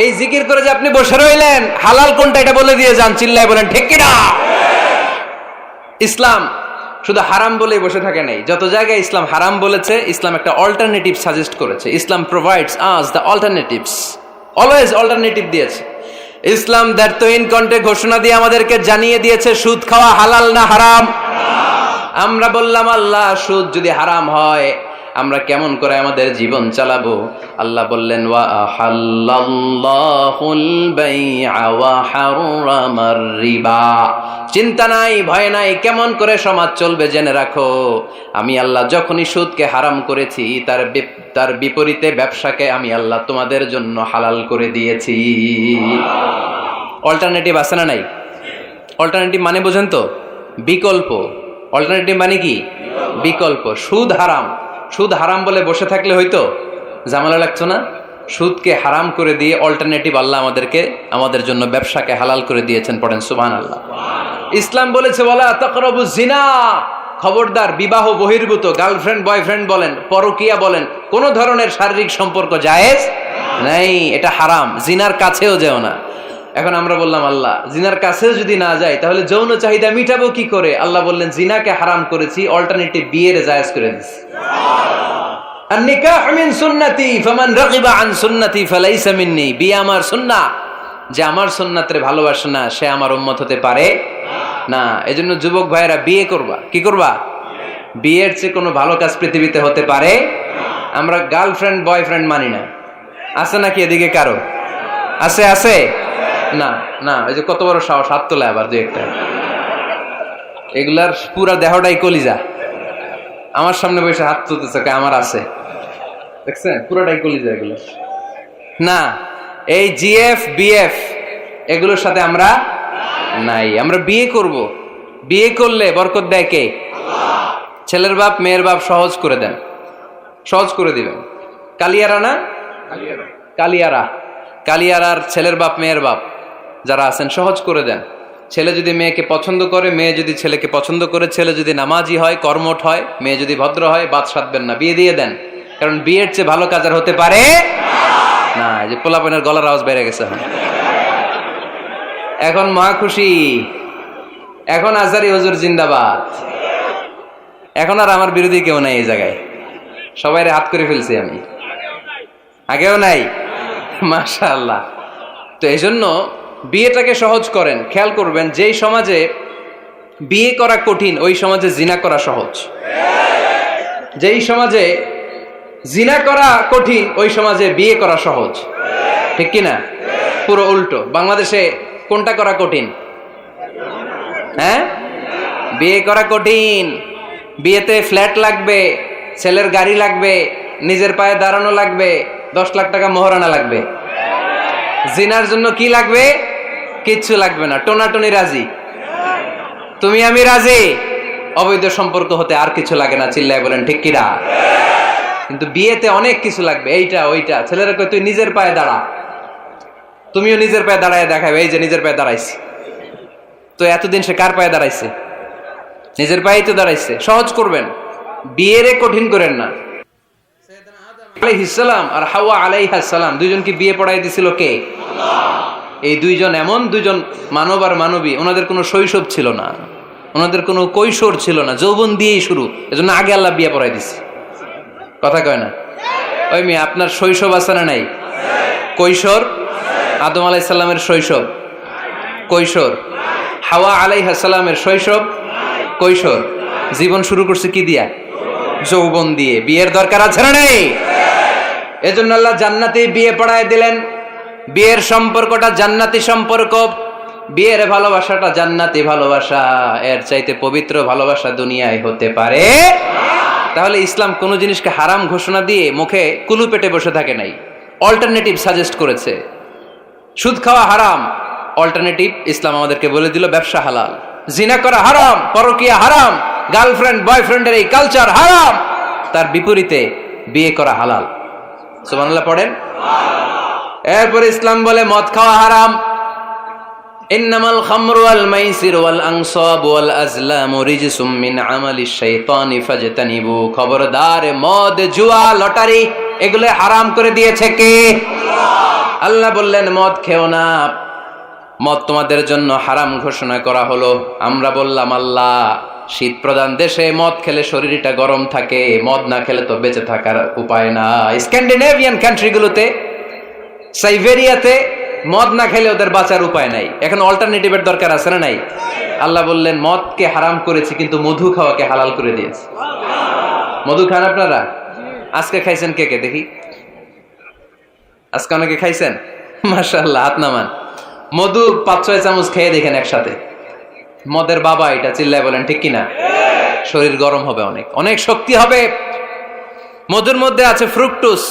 এই জিকির করে যে আপনি বসে রইলেন, হালাল কোনটা এটা বলে দিয়ে যান, চিল্লায় বলেন ঠিক কি না? ইসলাম শুধু হারাম বলেই বসে থাকে নাই, যত জায়গায় ইসলাম হারাম বলেছে ইসলাম একটা অল্টারনেটিভ সাজেস্ট করেছে। Islam provides us the alternatives, always alternative দিয়েছে। ইসলাম দ্ব্যর্থহীন কণ্ঠে ঘোষণা দিয়ে আমাদেরকে জানিয়ে দিয়েছে সুদ খাওয়া হালাল না হারাম। আমরা বললাম আল্লাহ সুদ যদি হারাম হয় আমরা কেমন করে আমাদের জীবন চালাবো? আল্লাহ বললেন ওয়া আহাল্লাল্লাহুল বাই'a ওয়া হারামার রিবা। চিন্তা নাই, ভয় নাই, কেমন করে সমাজ চলবে জেনে রাখো, আমি আল্লাহ যখনই সুদকে হারাম করেছি তার বিপরীতে ব্যবসাকে আমি আল্লাহ তোমাদের জন্য হালাল করে দিয়েছি। অল্টারনেটিভ আছে না নাই? অল্টারনেটিভ মানে বোঝেন তো? বিকল্প। অল্টারনেটিভ মানে কি? বিকল্প। সুদ হারাম, সুদ হারাম বলে বসে থাকলে হয়তো ঝামেলা লাগতো না? সুদকে হারাম করে দিয়ে অল্টারনেটিভ আল্লাহ আমাদের জন্য ব্যবসাকে হালাল করে দিয়েছেন। পড়েন সুবহানাল্লাহ। ইসলাম বলেছে ওয়ালা তাকরাবুজ জিনা, খবরদার, বিবাহ বহির্ভূত গার্লফ্রেন্ড বয়ফ্রেন্ড বলেন, পরকীয়া বলেন, কোন ধরনের শারীরিক সম্পর্ক জায়েজ নাই, এটা হারাম। জিনার কাছেও যেও না। এখন আমরা বললাম আল্লাহ জিনার কাছেও যদি না যায় তাহলে যৌন চাহিদা মিটাবো কি করে? আল্লাহ বললেন জিনাকে হারাম করেছি, অল্টারনেটিভ বিয়ের জায়েজ করে দিয়েছি। আন-নিকাহ মিন সুন্নতি ফামান রাগিবা আন সুন্নতি ফালাইসা মিন্নি। বিয়ে আমার সুন্নাহ, যে আমার সুন্নাতের ভালোবাসে না সে আমার উম্মত হতে পারে না। এজন্য যুবক ভাইয়েরা বিয়ে করবা। কি করবা? বিয়ের চেয়ে কোনো ভালো কাজ পৃথিবীতে হতে পারে? আমরা গার্লফ্রেন্ড বয়ফ্রেন্ড মানি না। আছে নাকি এদিকে কারো? আছে? আছে না? না, এই যে কত বড় সাহস, হাত তোলে আবার দুই একটা। এগুলার পুরা দেহটাই কলিজা। আমার সামনে বসে হাত তুলতেছে, আমার আছে, দেখছেন? পুরোটাই কলিজা এগুলো। না, এই জিএফ বিএফ এগুলোর সাথে আমরা নাই। আমরা বিয়ে করব। বিয়ে করলে বরকত দেয় কে? ছেলের বাপ মেয়ের বাপ সহজ করে দেন, সহজ করে দিবেন। কালিয়ারা না, কালিয়ারার ছেলের বাপ মেয়ের বাপ যারা আছেন সহজ করে দেন। ছেলে যদি মেয়েকে পছন্দ করে, মেয়ে যদি ছেলেকে পছন্দ করে, ছেলে যদি নামাজি হয়, কর্মঠ হয়, মেয়ে যদি ভদ্র হয়, বাদ সাধবেন না, বিয়ে দিয়ে দেন। কারণ বিয়ের চেয়ে ভালো কাজ আর হতে পারে না। এই যে পোলাপনের গলার আওয়াজ বেড়ে গেছে এখন মহা খুশি। এখন আজারি হুজুর জিন্দাবাদ। এখন আর আমার বিরোধী কেউ নাই এই জায়গায়, সবাই হাত করে ফেলছি আমি, আগেও নাই। মাশাআল্লাহ। তো এই জন্য বিয়েটাকে সহজ করেন। খেয়াল করবেন, যেই সমাজে বিয়ে করা কঠিন ওই সমাজে জিনা করা সহজ। যেই সমাজে জিনা করা কঠিন ওই সমাজে বিয়ে করা সহজ। ঠিক কিনা? পুরো উল্টো। বাংলাদেশে কোনটা করা কঠিন? হ্যাঁ, বিয়ে করা কঠিন। বিয়েতে ফ্ল্যাট লাগবে, ছেলের গাড়ি লাগবে, নিজের পায়ে দাঁড়ানো লাগবে, 10 লাখ টাকা মোহরানা লাগবে। জিনার জন্য কি লাগবে? কিচ্ছু লাগবে না, টোনাটুনি রাজি, তুমি আমি রাজি। অবৈধ সম্পর্ক হতে আর কিছু লাগে না, চিল্লায় বলেন ঠিক কিনা? কিন্তু বিয়েতে অনেক কিছু লাগবে, এইটা ওইটা। ছেলেরা কই তুই নিজের পায়ে দাঁড়া, তুমিও নিজের পায়ে দাঁড়ায় দেখাবে, এই যে নিজের পায়ে দাঁড়াইছি। তো এতদিন সে কার পায়ে দাঁড়াইছে? নিজের পায়েই তো দাঁড়াইছে। সহজ করবেন, বিয়েরে কঠিন করেন না। আলাইহিস সালাম আর হাওয়া আলাইহাস সালাম দুইজনকে বিয়ে পড়াই দিছিল কে? এই দুইজন এমন দুইজন মানব আর মানবী, ওনাদের কোনো শৈশব ছিল না, ওনাদের কোনো কৈশোর ছিল না, যৌবন দিয়েই শুরু। এজন্য আগে আল্লাহ বিয়ে পড়াই দিছে। কথা কয় না? ওই মেয়ে, আপনার শৈশব আছে না নাই? কৈশোর? আদম আলাইহিস সালামের শৈশব, কৈশোর। হাওয়া আলাইহিস সালামের শৈশব, কৈশোর। জীবন শুরু করছে কি দিয়া? যৌবন দিয়ে। বিয়ের দরকার আছে না নাই? এজন্য আল্লাহ জান্নাতে বিয়ে পড়ায় দিলেন। বিয়ের সম্পর্কটা জান্নাতি সম্পর্ক, বিয়ের ভালোবাসাটা জান্নাতি ভালোবাসা। এর চাইতে পবিত্র ভালোবাসা দুনিয়ায় হতে পারে? তাহলে ইসলাম কোন জিনিসকে হারাম ঘোষণা দিয়ে মুখে কুলু পেটে বসে থাকে নাই, অল্টারনেটিভ সাজেস্ট করেছে। সুদ খাওয়া হারাম, অল্টারনেটিভ ইসলাম আমাদেরকে বলে দিল ব্যবসা হালাল। জিনা করা হারাম, পরকীয়া হারাম, গার্লফ্রেন্ড বয়ফ্রেন্ডের এই কালচার হারাম, তার বিপরীতে বিয়ে করা হালাল। সুবহানাল্লাহ পড়েন। এরপর ইসলাম বলে মদ খাওয়া হারাম। ইন্নামাল খামরু ওয়াল মাইসির ওয়াল আনসাব ওয়াল আজলামু রিজসুম মিন আমালিশ শাইতানি ফাজতানিবু। খবরদার, মদ, জুয়া, লটারি এগুলো হারাম করে দিয়েছে কে? আল্লাহ বললেন মদ খেও না, মদ তোমাদের জন্য হারাম ঘোষণা করা হলো। আমরা বললাম আল্লাহ, শীত প্রধান দেশে মদ খেলে শরীরটা গরম থাকে, মদ না খেলে তো বেঁচে থাকার উপায় না। স্ক্যান্ডিনেভিয়ান কান্ট্রিগুলোতে, সাইবেরিয়াতে মদ না খেলে ওদের বাঁচার উপায় নাই। এখন অল্টারনেটিভের দরকার আছে না নাই? আল্লাহ বললেন মদকে হারাম করেছি কিন্তু মধু খাওয়াকে হালাল করে দিয়েছি। মধু খান আপনারা? আজকে খাইছেন কে কে দেখি? আজকে অনেকে খাইছেন? মাশাআল্লাহ, হাত নামান। মধু 5-6 চামচ খেয়ে দেখেন একসাথে। মদের বাবা এটা, চিল্লায় বলেন ঠিক কিনা? শরীর গরম হবে, অনেক অনেক শক্তি হবে। মধুর মধ্যে আছে ফ্রুকটোজ।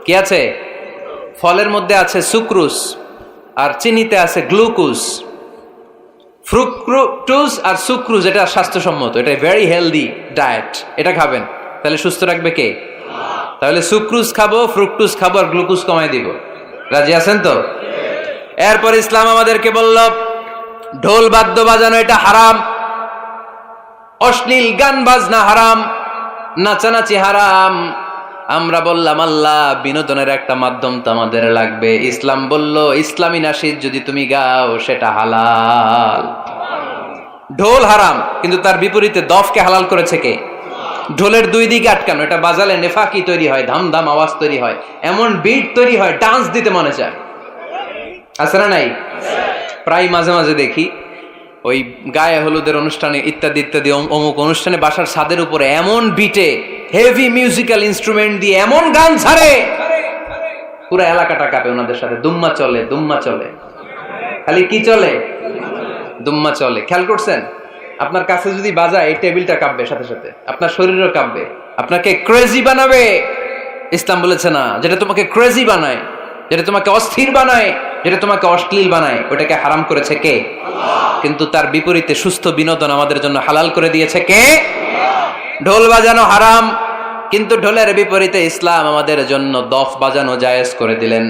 কি আছে? ফলের মধ্যে আছে সুক্রোজ, আর চিনিতে আছে গ্লুকোজ। ফ্রুকটোজ আর সুক্রোজ এটা স্বাস্থ্যসম্মত, এটা ভেরি হেলদি ডায়েট। এটা খাবেন, তাহলে সুস্থ রাখবে কে? তাহলে সুক্রোজ খাবো, ফ্রুকটোজ খাবো, আর গ্লুকোজ কমাই দিব। রাজি আছেন তো? এরপর ইসলাম আমাদেরকে বলল ঢোল বাদ্য বাজানো এটা হারাম। অশ্লীল গান বাজনা হারাম, নাচানাচি হারাম। আমরা বললাম আল্লাহ বিনোদনের একটা মাধ্যম তো আমাদের লাগবে। ইসলাম বলল ইসলামী নাশিদ যদি তুমি গাও সেটা হালাল। ঢোল হারাম, কিন্তু তার বিপরীতে দফকে হালাল করেছে কে? ঢোলের দুই দিকে আটকানো, এটা বাজালে নেফাকি তৈরি হয়, ধাম ধাম আওয়াজ তৈরি হয়, এমন বিট তৈরি হয় ডান্স দিতে মনে চায়। আছে না নাই? প্রায় মাঝে মাঝে দেখি ওই গায়ে হলুদের অনুষ্ঠানে ইত্যাদি ইত্যাদি অমুক অনুষ্ঠানে বাসার ছাদের উপরে এমন বিটে হেভি মিউজিক্যাল ইনস্ট্রুমেন্ট দিয়ে এমন গান ছাড়ে, পুরো এলাকাটা কাঁপে ওনাদের সাথে। দুম্মা চলে, দুম্মা চলে, খালি কি চলে? দুম্মা চলে। খেয়াল করছেন? আপনার কাছে যদি বাজায় এই টেবিলটা কাঁপবে, সাথে সাথে আপনার শরীরও কাঁপবে, আপনাকে ক্রেজি বানাবে। ইসলাম বলেছে না, যেটা তোমাকে ক্রেজি বানায়, যেটা তোমাকে অস্থির বানায়, যেটা তোমাকে অশ্লীল বানায়, ওটাকে হারাম করেছে কে? কিন্তু তার বিপরীতে সুস্থ বিনোদন আমাদের জন্য হালাল করে দিয়েছে কে? ঢোল বাজানো হারাম, কিন্তু ঢোলের বিপরীতে ইসলাম আমাদের জন্য দফ বাজানো জায়েজ করে দিলেন।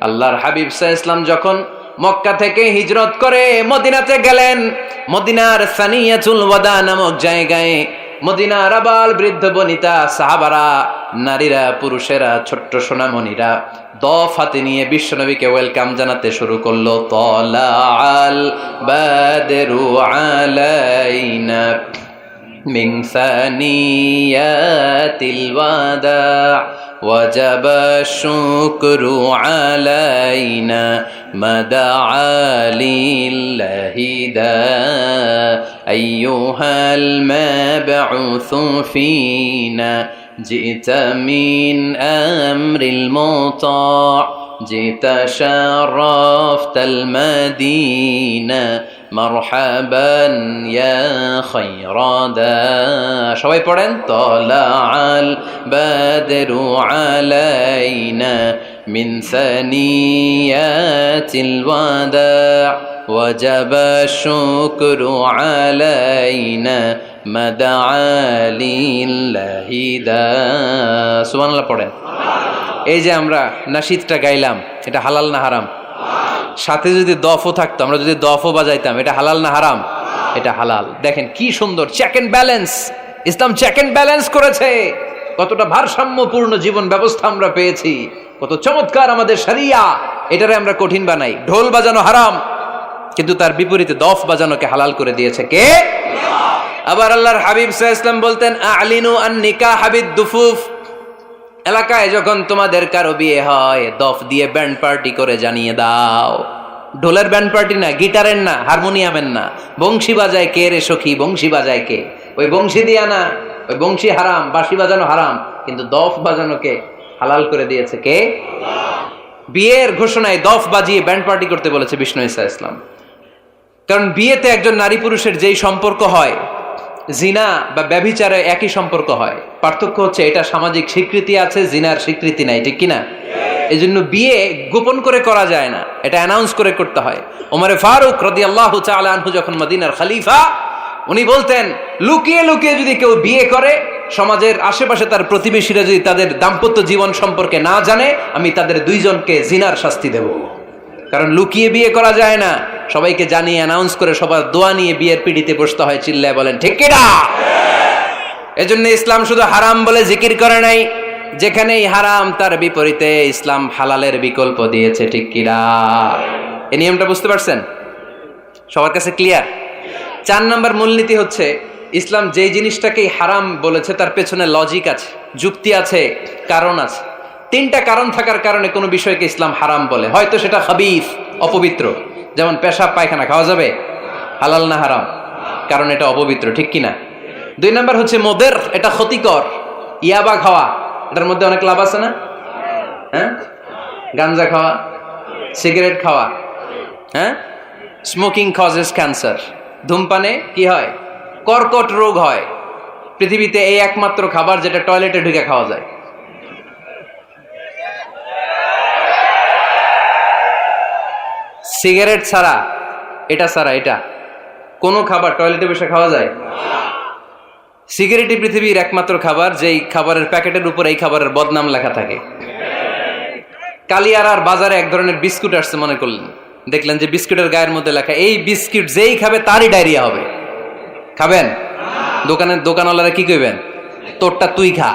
আল্লাহর হাবিব সাল্লাল্লাহু আলাইহি ওয়াসাল্লাম যখন মক্কা থেকে হিজরত করে মদিনাতে গেলেন, মদিনার সানিয়াতুল ওয়াদা নামক জায়গায় মদিনার আবাল বৃদ্ধ বনিতা সাহাবারা, নারীরা, পুরুষেরা, ছোট্ট সোনামণিরা দফ হাতে নিয়ে বিশ্বনবীকে ওয়েলকাম জানাতে শুরু করলো। তলাআল বাদরু আলাইনা মিন সানিয়াতিল ওয়াদা ওয়াজাবা শুকরু আলাইনা মাদাআ লিল্লাহি দা আইয়ুহাল মাবউসু ফিনা জিতা মিন আমরিল মুতা' জিতা শারাফতাল মাদিনা মারহাবান ইয়া খায়রাদা। সবাই পড়েন, তলাআল বাদরু আলাইনা মিন সানিয়াতিল ওয়াদা ওয়াজাবা শুকরু আলাইনা মাদাআ লিল্লাহি দা। সুবহানাল্লাহ পড়েন। এই যে আমরা নাশিদটা গাইলাম, এটা হালাল না হারাম? সাথে যদি দফও থাকতো, আমরা যদি দফও বাজাইতাম, এটা হালাল না হারাম? এটা হালাল। দেখেন কি সুন্দর চেক এন্ড ব্যালেন্স, ইসলাম চেক এন্ড ব্যালেন্স করেছে। কতটা ভারসাম্যপূর্ণ জীবন ব্যবস্থা আমরা পেয়েছি, কত চমৎকার আমাদের শরিয়া। এটারে আমরা কঠিন বানাই। ঢোল বাজানো হারাম, কিন্তু তার বিপরীতে দফ বাজানোকে হালাল করে দিয়েছে কে? আবার আল্লাহর হাবিব সাল্লাল্লাহু আলাইহি ওয়াসাল্লাম বলতেন, আ'লিনু আন নিকাহ বিদ-দুফুফ। এলাকায় যখন তোমাদের কারো বিয়ে হয়, দফ দিয়ে ব্যান্ড পার্টি করে জানিয়ে দাও। ঢোলের ব্যান্ড পার্টি না, গিটারের না, হারমোনিয়ামের না, বংশী বাজায় কে রে সখী, বংশী বাজায় কে? ওই বংশী দিয়া না, ওই বংশী হারাম, বাঁশি বাজানো হারাম, কিন্তু দফ বাজানোকে হালাল করে দিয়েছে কে? বিয়ের ঘোষণায় দফ বাজিয়ে ব্যান্ড পার্টি করতে বলেছে বিষ্ণু ঈসা ইসলাম। কারণ বিয়েতে একজন নারী পুরুষের যেই সম্পর্ক হয়, জিনা বা ব্যভিচারে একই সম্পর্ক হয়। পার্থক্য হচ্ছে এটা সামাজিক স্বীকৃতি আছে, জিনার স্বীকৃতি নাই, ঠিক কিনা? এই জন্য বিয়ে গোপন করে করা যায় না, এটা অ্যানাউন্স করে করতে হয়। ওমরে ফারুক রাদিয়াল্লাহু তাআলা আনহু যখন মদিনার খলিফা, উনি বলতেন লুকিয়ে লুকিয়ে যদি কেউ বিয়ে করে, সমাজের আশেপাশে তার প্রতিবেশীরা যদি তাদের দাম্পত্য জীবন সম্পর্কে না জানে, আমি তাদের দুইজনকে জিনার শাস্তি দেব। কারণ লুকিয়ে বিয়ে করা যায় না, সবাইকে জানিয়ে অ্যানাউন্স করে সবার দোয়া নিয়ে বিয়ের পিড়িতে বসতে হয়। চিল্লায় বলেন ঠিক কিনা? এজন্য ইসলাম শুধু হারাম বলে জিকির করে নাই, যেখানেই হারাম তার বিপরীতে ইসলাম হালালের বিকল্প দিয়েছে, ঠিক কিনা? এই নিয়মটা বুঝতে পারছেন? সবার কাছে ক্লিয়ার? 4 নম্বর মূলনীতি হচ্ছে, ইসলাম যেই জিনিসটাকেই হারাম বলেছে তার পেছনে লজিক আছে, যুক্তি আছে, কারণ আছে। 3টা কারণ থাকার কারণে কোনো বিষয়কে ইসলাম হারাম বলে। হয়তো সেটা খাবিস, অপবিত্র, যেমন পেশাব পায়খানা খাওয়া যাবে, হালাল না হারাম? কারণ এটা অপবিত্র, ঠিক কিনা? 2 নম্বর হচ্ছে মোদের, এটা ক্ষতিকর। ইয়াবা খাওয়া, এটার মধ্যে অনেক লাভ আছে না? হ্যাঁ, গাঞ্জা খাওয়া, সিগারেট খাওয়া, হ্যাঁ, স্মোকিং কজেস ক্যান্সার। ধূমপানে কি হয়? কর্কট রোগ হয়। পৃথিবীতে এই একমাত্র খাবার যেটা টয়লেটে ঢুকে খাওয়া যায়। সিগারেট ছাড়া, এটা ছাড়া, এটা কোনো খাবার টয়লেটে বসে খাওয়া যায়? সিগারেটই পৃথিবীর একমাত্র খাবার যেই খাবারের প্যাকেটের উপর এই খাবারের বদনাম লেখা থাকে। কালিয়ারার বাজারে এক ধরনের বিস্কুট আসছে, মনে করলেন, দেখলেন যে বিস্কুটের গায়ের মধ্যে লেখা এই বিস্কুট যেই খাবে তারই ডায়রিয়া হবে। খাবেন? দোকানওয়ালারা কি কইবেন, তোরটা তুই খা,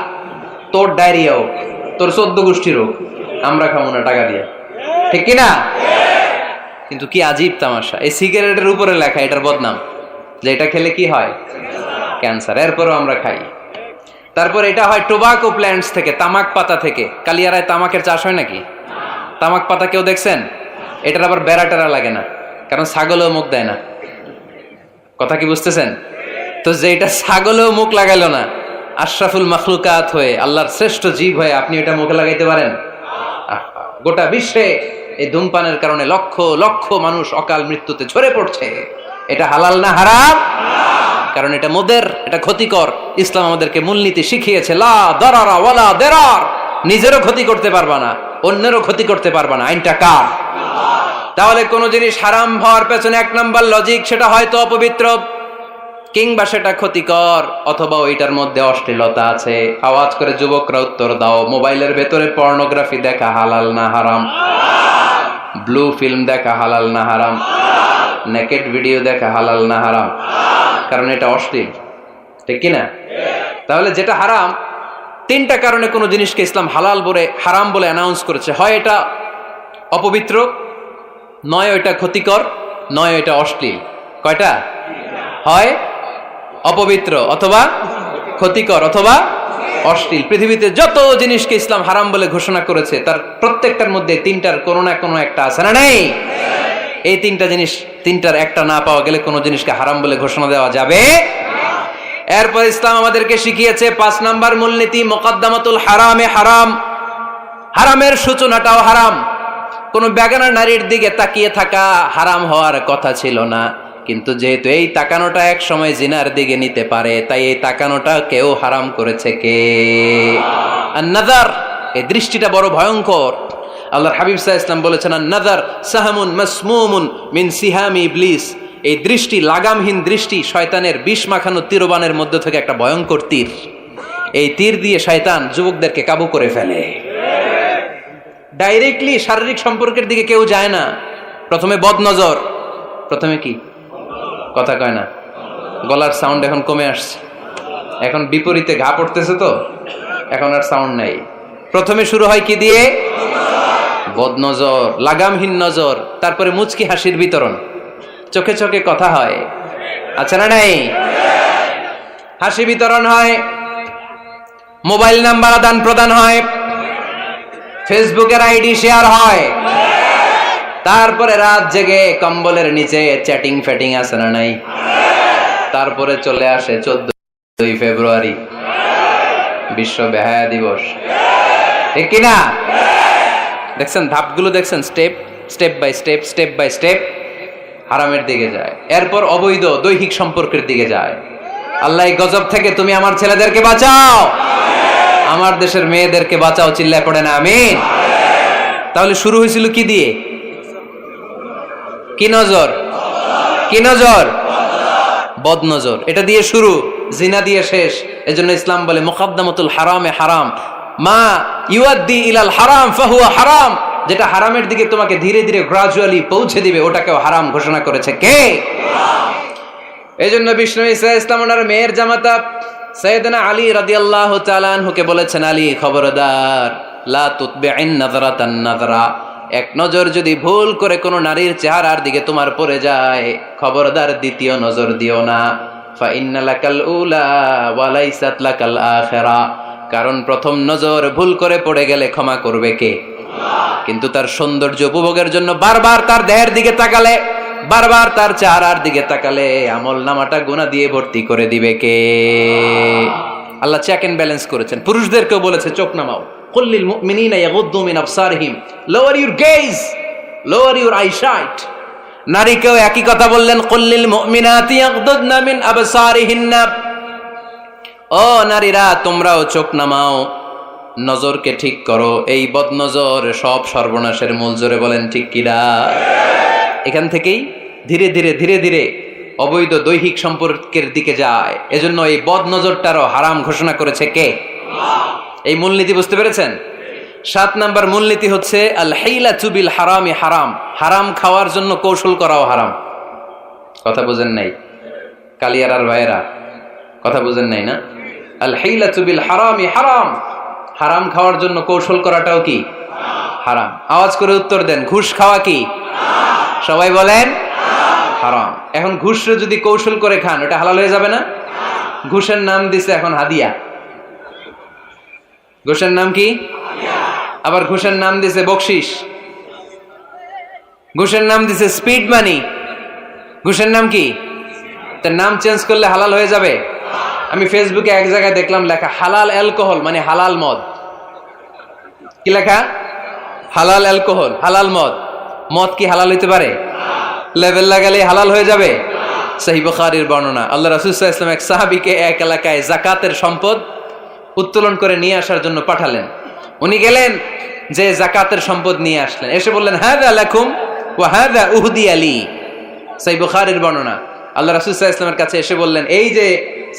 তোর ডায়রিয়া হোক, তোর 14 গোষ্ঠীর হোক, আমরা খাবো না টাকা দিয়ে, ঠিক কিনা? কিন্তু কি আজীব তামাশা, এই সিগারেটের উপরে লেখা এটার বদনাম, যে এটা খেলে কি হয়, ক্যান্সার, এরপরও আমরা খাই। তারপর এটা হয় টোবাকো প্ল্যান্টস থেকে, তামাক পাতা থেকে। কালিয়ারায় তামাকের চাষ হয় নাকি? তামাক পাতা কেউ দেখছেন? এটার আবার বেড়া টেরা লাগে না, কারণ ছাগলেও মুখ দেয় না। কথা কি বুঝতেছেন? তো যে এটা ছাগলেও মুখ লাগাইলো না, আশরাফুল মাখলুকাত হয়ে, আল্লাহর শ্রেষ্ঠ জীব হয়ে আপনি এটা মুখে লাগাইতে পারেন? গোটা বিশ্বে এই ধূমপানের কারণে লক্ষ লক্ষ মানুষ অকাল মৃত্যুতে ঝরে পড়ছে। এটা হালাল না হারাম? কারণ এটা মদের, এটা ক্ষতিকর। ইসলাম আমাদেরকে মূলনীতি শিখিয়েছে, লা দারারা ওয়ালা দিরার। নিজেরও ক্ষতি করতে পারবা না, অন্যেরও ক্ষতি করতে পারবা না। আইনটা কার? তাহলে কোন জিনিস হারাম হওয়ার পেছনে এক নাম্বার লজিক, সেটা হয়তো অপবিত্র, কিংবা সেটা ক্ষতিকর, অথবা ওইটার মধ্যে অশ্লীলতা আছে। আওয়াজ করে যুবকরা উত্তর দাও, মোবাইলের ভেতরে পর্নোগ্রাফি দেখা হালাল না হারাম? ব্লু ফিল্ম দেখা হালাল না হারাম? নেকেড ভিডিও দেখা হালাল না হারাম? কারণ এটা অশ্লীল, ঠিক কিনা? তাহলে যেটা হারাম, তিনটা কারণে কোনো জিনিসকে ইসলাম হালাল বলে হারাম বলে অ্যানাউন্স করেছে। হয় এটা অপবিত্র, নয় এটা ক্ষতিকর, নয় এটা অশ্লীল। কয়টা? হয় অপবিত্র, অথবা ক্ষতিকর, অথবা অশ্লীল। পৃথিবীতে যত জিনিসকে ইসলাম হারাম বলে ঘোষণা করেছে, তার প্রত্যেকটার মধ্যে তিনটার কোনো না কোনো একটা আছে না নেই? এই তিনটা জিনিস, তিনটার একটা না পাওয়া গেলে কোনো জিনিসকে হারাম বলে ঘোষণা দেওয়া যাবে। এরপর ইসলাম আমাদেরকে শিখিয়েছে 5 নাম্বার মূলনীতি, মুকদ্দামাতুল হারামে হারাম। হারামের সূচনাটাও হারাম। কোন বেগানা নারীর দিকে তাকিয়ে থাকা হারাম হওয়ার কথা ছিল না, কিন্তু যেহেতু এই তাকানোটা এক সময় জিনার দিকে নিতে পারে, তাই এই তাকানোটা কেউ হারাম করেছে কে? আন-নাযার, এই দৃষ্টিটা বড় ভয়ঙ্কর। আল্লাহর হাবিব সাল্লাল্লাহু আলাইহি ওয়াসাল্লাম বলেছেন, আন-নাযার সাহামুন মাসমুমুন মিন সিহামি ইবলিস। এই দৃষ্টি, লাগামহীন দৃষ্টি, শয়তানের বিষ মাখানো তীরবানের মধ্যে থেকে একটা ভয়ঙ্কর তীর। এই তীর দিয়ে শয়তান যুবকদেরকে কাবু করে ফেলে। ডাইরেক্টলি শারীরিক সম্পর্কের দিকে কেউ যায় না, প্রথমে বদনজর। প্রথমে কি কথা কয় না, গলার সাউন্ড এখন কমে আসছে, এখন বিপরীতে ঘা পড়তেছে, তো এখন আর সাউন্ড নাই। প্রথমে শুরু হয় কি দিয়ে? বদনজর, লাগামহীন নজর। তারপরে মুচকি হাসির বিতরণ, চোখে চোখে কথা হয়, আচ্ছা না নাই? হাসি বিতরণ হয়, মোবাইল নাম্বার আদান প্রদান হয়, ফেসবুকের আইডি শেয়ার হয়, তারপরে রাত জেগে কম্বলের নিচে চ্যাটিং ফ্যাটিং আছে না নাই? তারপরে চলে আসে 14 ফেব্রুয়ারি, বিশ্ব বেহায়া দিবস, ঠিক কিনা? দেখছেন ধাপগুলো, দেখছেন স্টেপ বাই স্টেপ হারামের দিকে যায়। এরপর অবৈধ দৈহিক সম্পর্কের দিকে যায়। আল্লাহ এই গজব থেকে তুমি আমার ছেলেদেরকে বাঁচাও, আমার দেশের মেয়েদেরকে বাঁচাও, চিল্লায় পড়ে না আমিন। তাহলে শুরু হয়েছিল কি দিয়ে? কি নজর? কি নজর? বদনজর। এটা দিয়ে শুরু, জিনা দিয়ে শেষ। এজন্য ইসলাম বলে মুকদ্দামাতুল হারামে হারাম, মা ইউআদ্দি ইলাল হারাম ফাহুয়া হারাম। যেটা হারামের দিকে তোমাকে ধীরে ধীরে গ্রাজুয়ালি পৌঁছে দিবে, ওটাকেও হারাম ঘোষণা করেছে কে? এজন্য বিষ্ণু ঈসা ইসলাম ওনার মেয়ের জামাতা সাইয়েদনা আলী রাদিয়াল্লাহু তাআলা আনহুকে বলেছেন, আলী খবরদার, লা তুতবি'ন নাযরাতান নাযরা। এক নজর যদি ভুল করে কোনো নারীর চেহারার দিকে তোমার পড়ে যায়, খবরদার দ্বিতীয় নজর দিও না। ফা ইন্না লাকাল উলা ওয়া লাইসাত লাকাল আখিরা। কারণ প্রথম নজর ভুল করে পড়ে গেলে ক্ষমা করবে কে? কিন্তু তার সৌন্দর্য উপভোগের জন্য বারবার তার দেহের দিকে তাকালে, বারবার তার চেহারার দিকে তাকালে আমল নামাটা গুনাহ দিয়ে ভর্তি করে দিবে কে? আল্লাহ চেক এন্ড ব্যালেন্স করেছেন। পুরুষদেরকেও বলেছে চোখ নামাও, কুল্লিল মুমিনিনা ইয়াগুদ্দু মিন আবসারিহিম, lower your gaze, lower your eyesight. নারীকেও একই কথা বললেন, কুল্লিল মুমিনাতি ইয়াগুদ্দুনা মিন আবসারিহিন্না। ও নারীরা, তোমরাও চোখ নামাও, নজরকে ঠিক করো। এই বদনজর সব সর্বনাশের মূল। জোরে বলেন ঠিক কিনা? এখান থেকেই ধীরে ধীরে অবৈধ দৈহিক সম্পর্কের দিকে যায়। এজন্য এই বদনজরটারও হারাম ঘোষণা করেছে কে? এই মূলনীতি বুঝতে পেরেছেন? 7 নাম্বার মূলনীতি হচ্ছে আল হাইলাতু বিল হারামি হারাম। হারাম খাওয়ার জন্য কৌশল করাও হারাম। কথা বুঝেন নাই? কালিয়ারার ভাইয়েরা, কথা বুঝেন নাই না? আল হিলাতু বিল হারামি হারাম, হারাম খাওয়ার জন্য কৌশল করাটাও কি হারাম। আওয়াজ করে উত্তর দেন, ঘুষ খাওয়া কি সবাই বলেন হারাম। এখন ঘুষরে যদি কৌশল করে খান ওটা হালাল হয়ে যাবে না? ঘুষের নাম দিছে এখন হাদিয়া। ঘুষের নাম কি? আবার ঘুষের নাম দিছে বকশিস, ঘুষের নাম দিছে স্পিড মানি। ঘুষের নাম কি? তার নাম চেঞ্জ করলে হালাল হয়ে যাবে? আমি ফেসবুকে এক জায়গায় দেখলাম লেখা হালাল অ্যালকোহল, মানে হালাল মদ। কি লেখা? হালাল অ্যালকোহল, হালাল মদ। মদ কি হালাল হইতে পারে? লেভেল লাগালে হালাল হয়ে যাবে? সহিহ বুখারীর বর্ণনা, আল্লাহ রাসূল সাল্লাল্লাহু আলাইহি ওয়াসাল্লাম এক সাহাবীকে এক এলাকায় যাকাতের সম্পদ উত্তোলন করে নিয়ে আসার জন্য পাঠালেন। উনি গেলেন, যে যাকাতের সম্পদ নিয়ে আসলেন, এসে বললেন হাযা লাকুম ওয়া হাযা উহদিয়া লি। সহিহ বুখারীর বর্ণনা, আল্লাহ রাসূল সাল্লাল্লাহু আলাইহি ওয়াসাল্লামের কাছে এসে বললেন, এই যে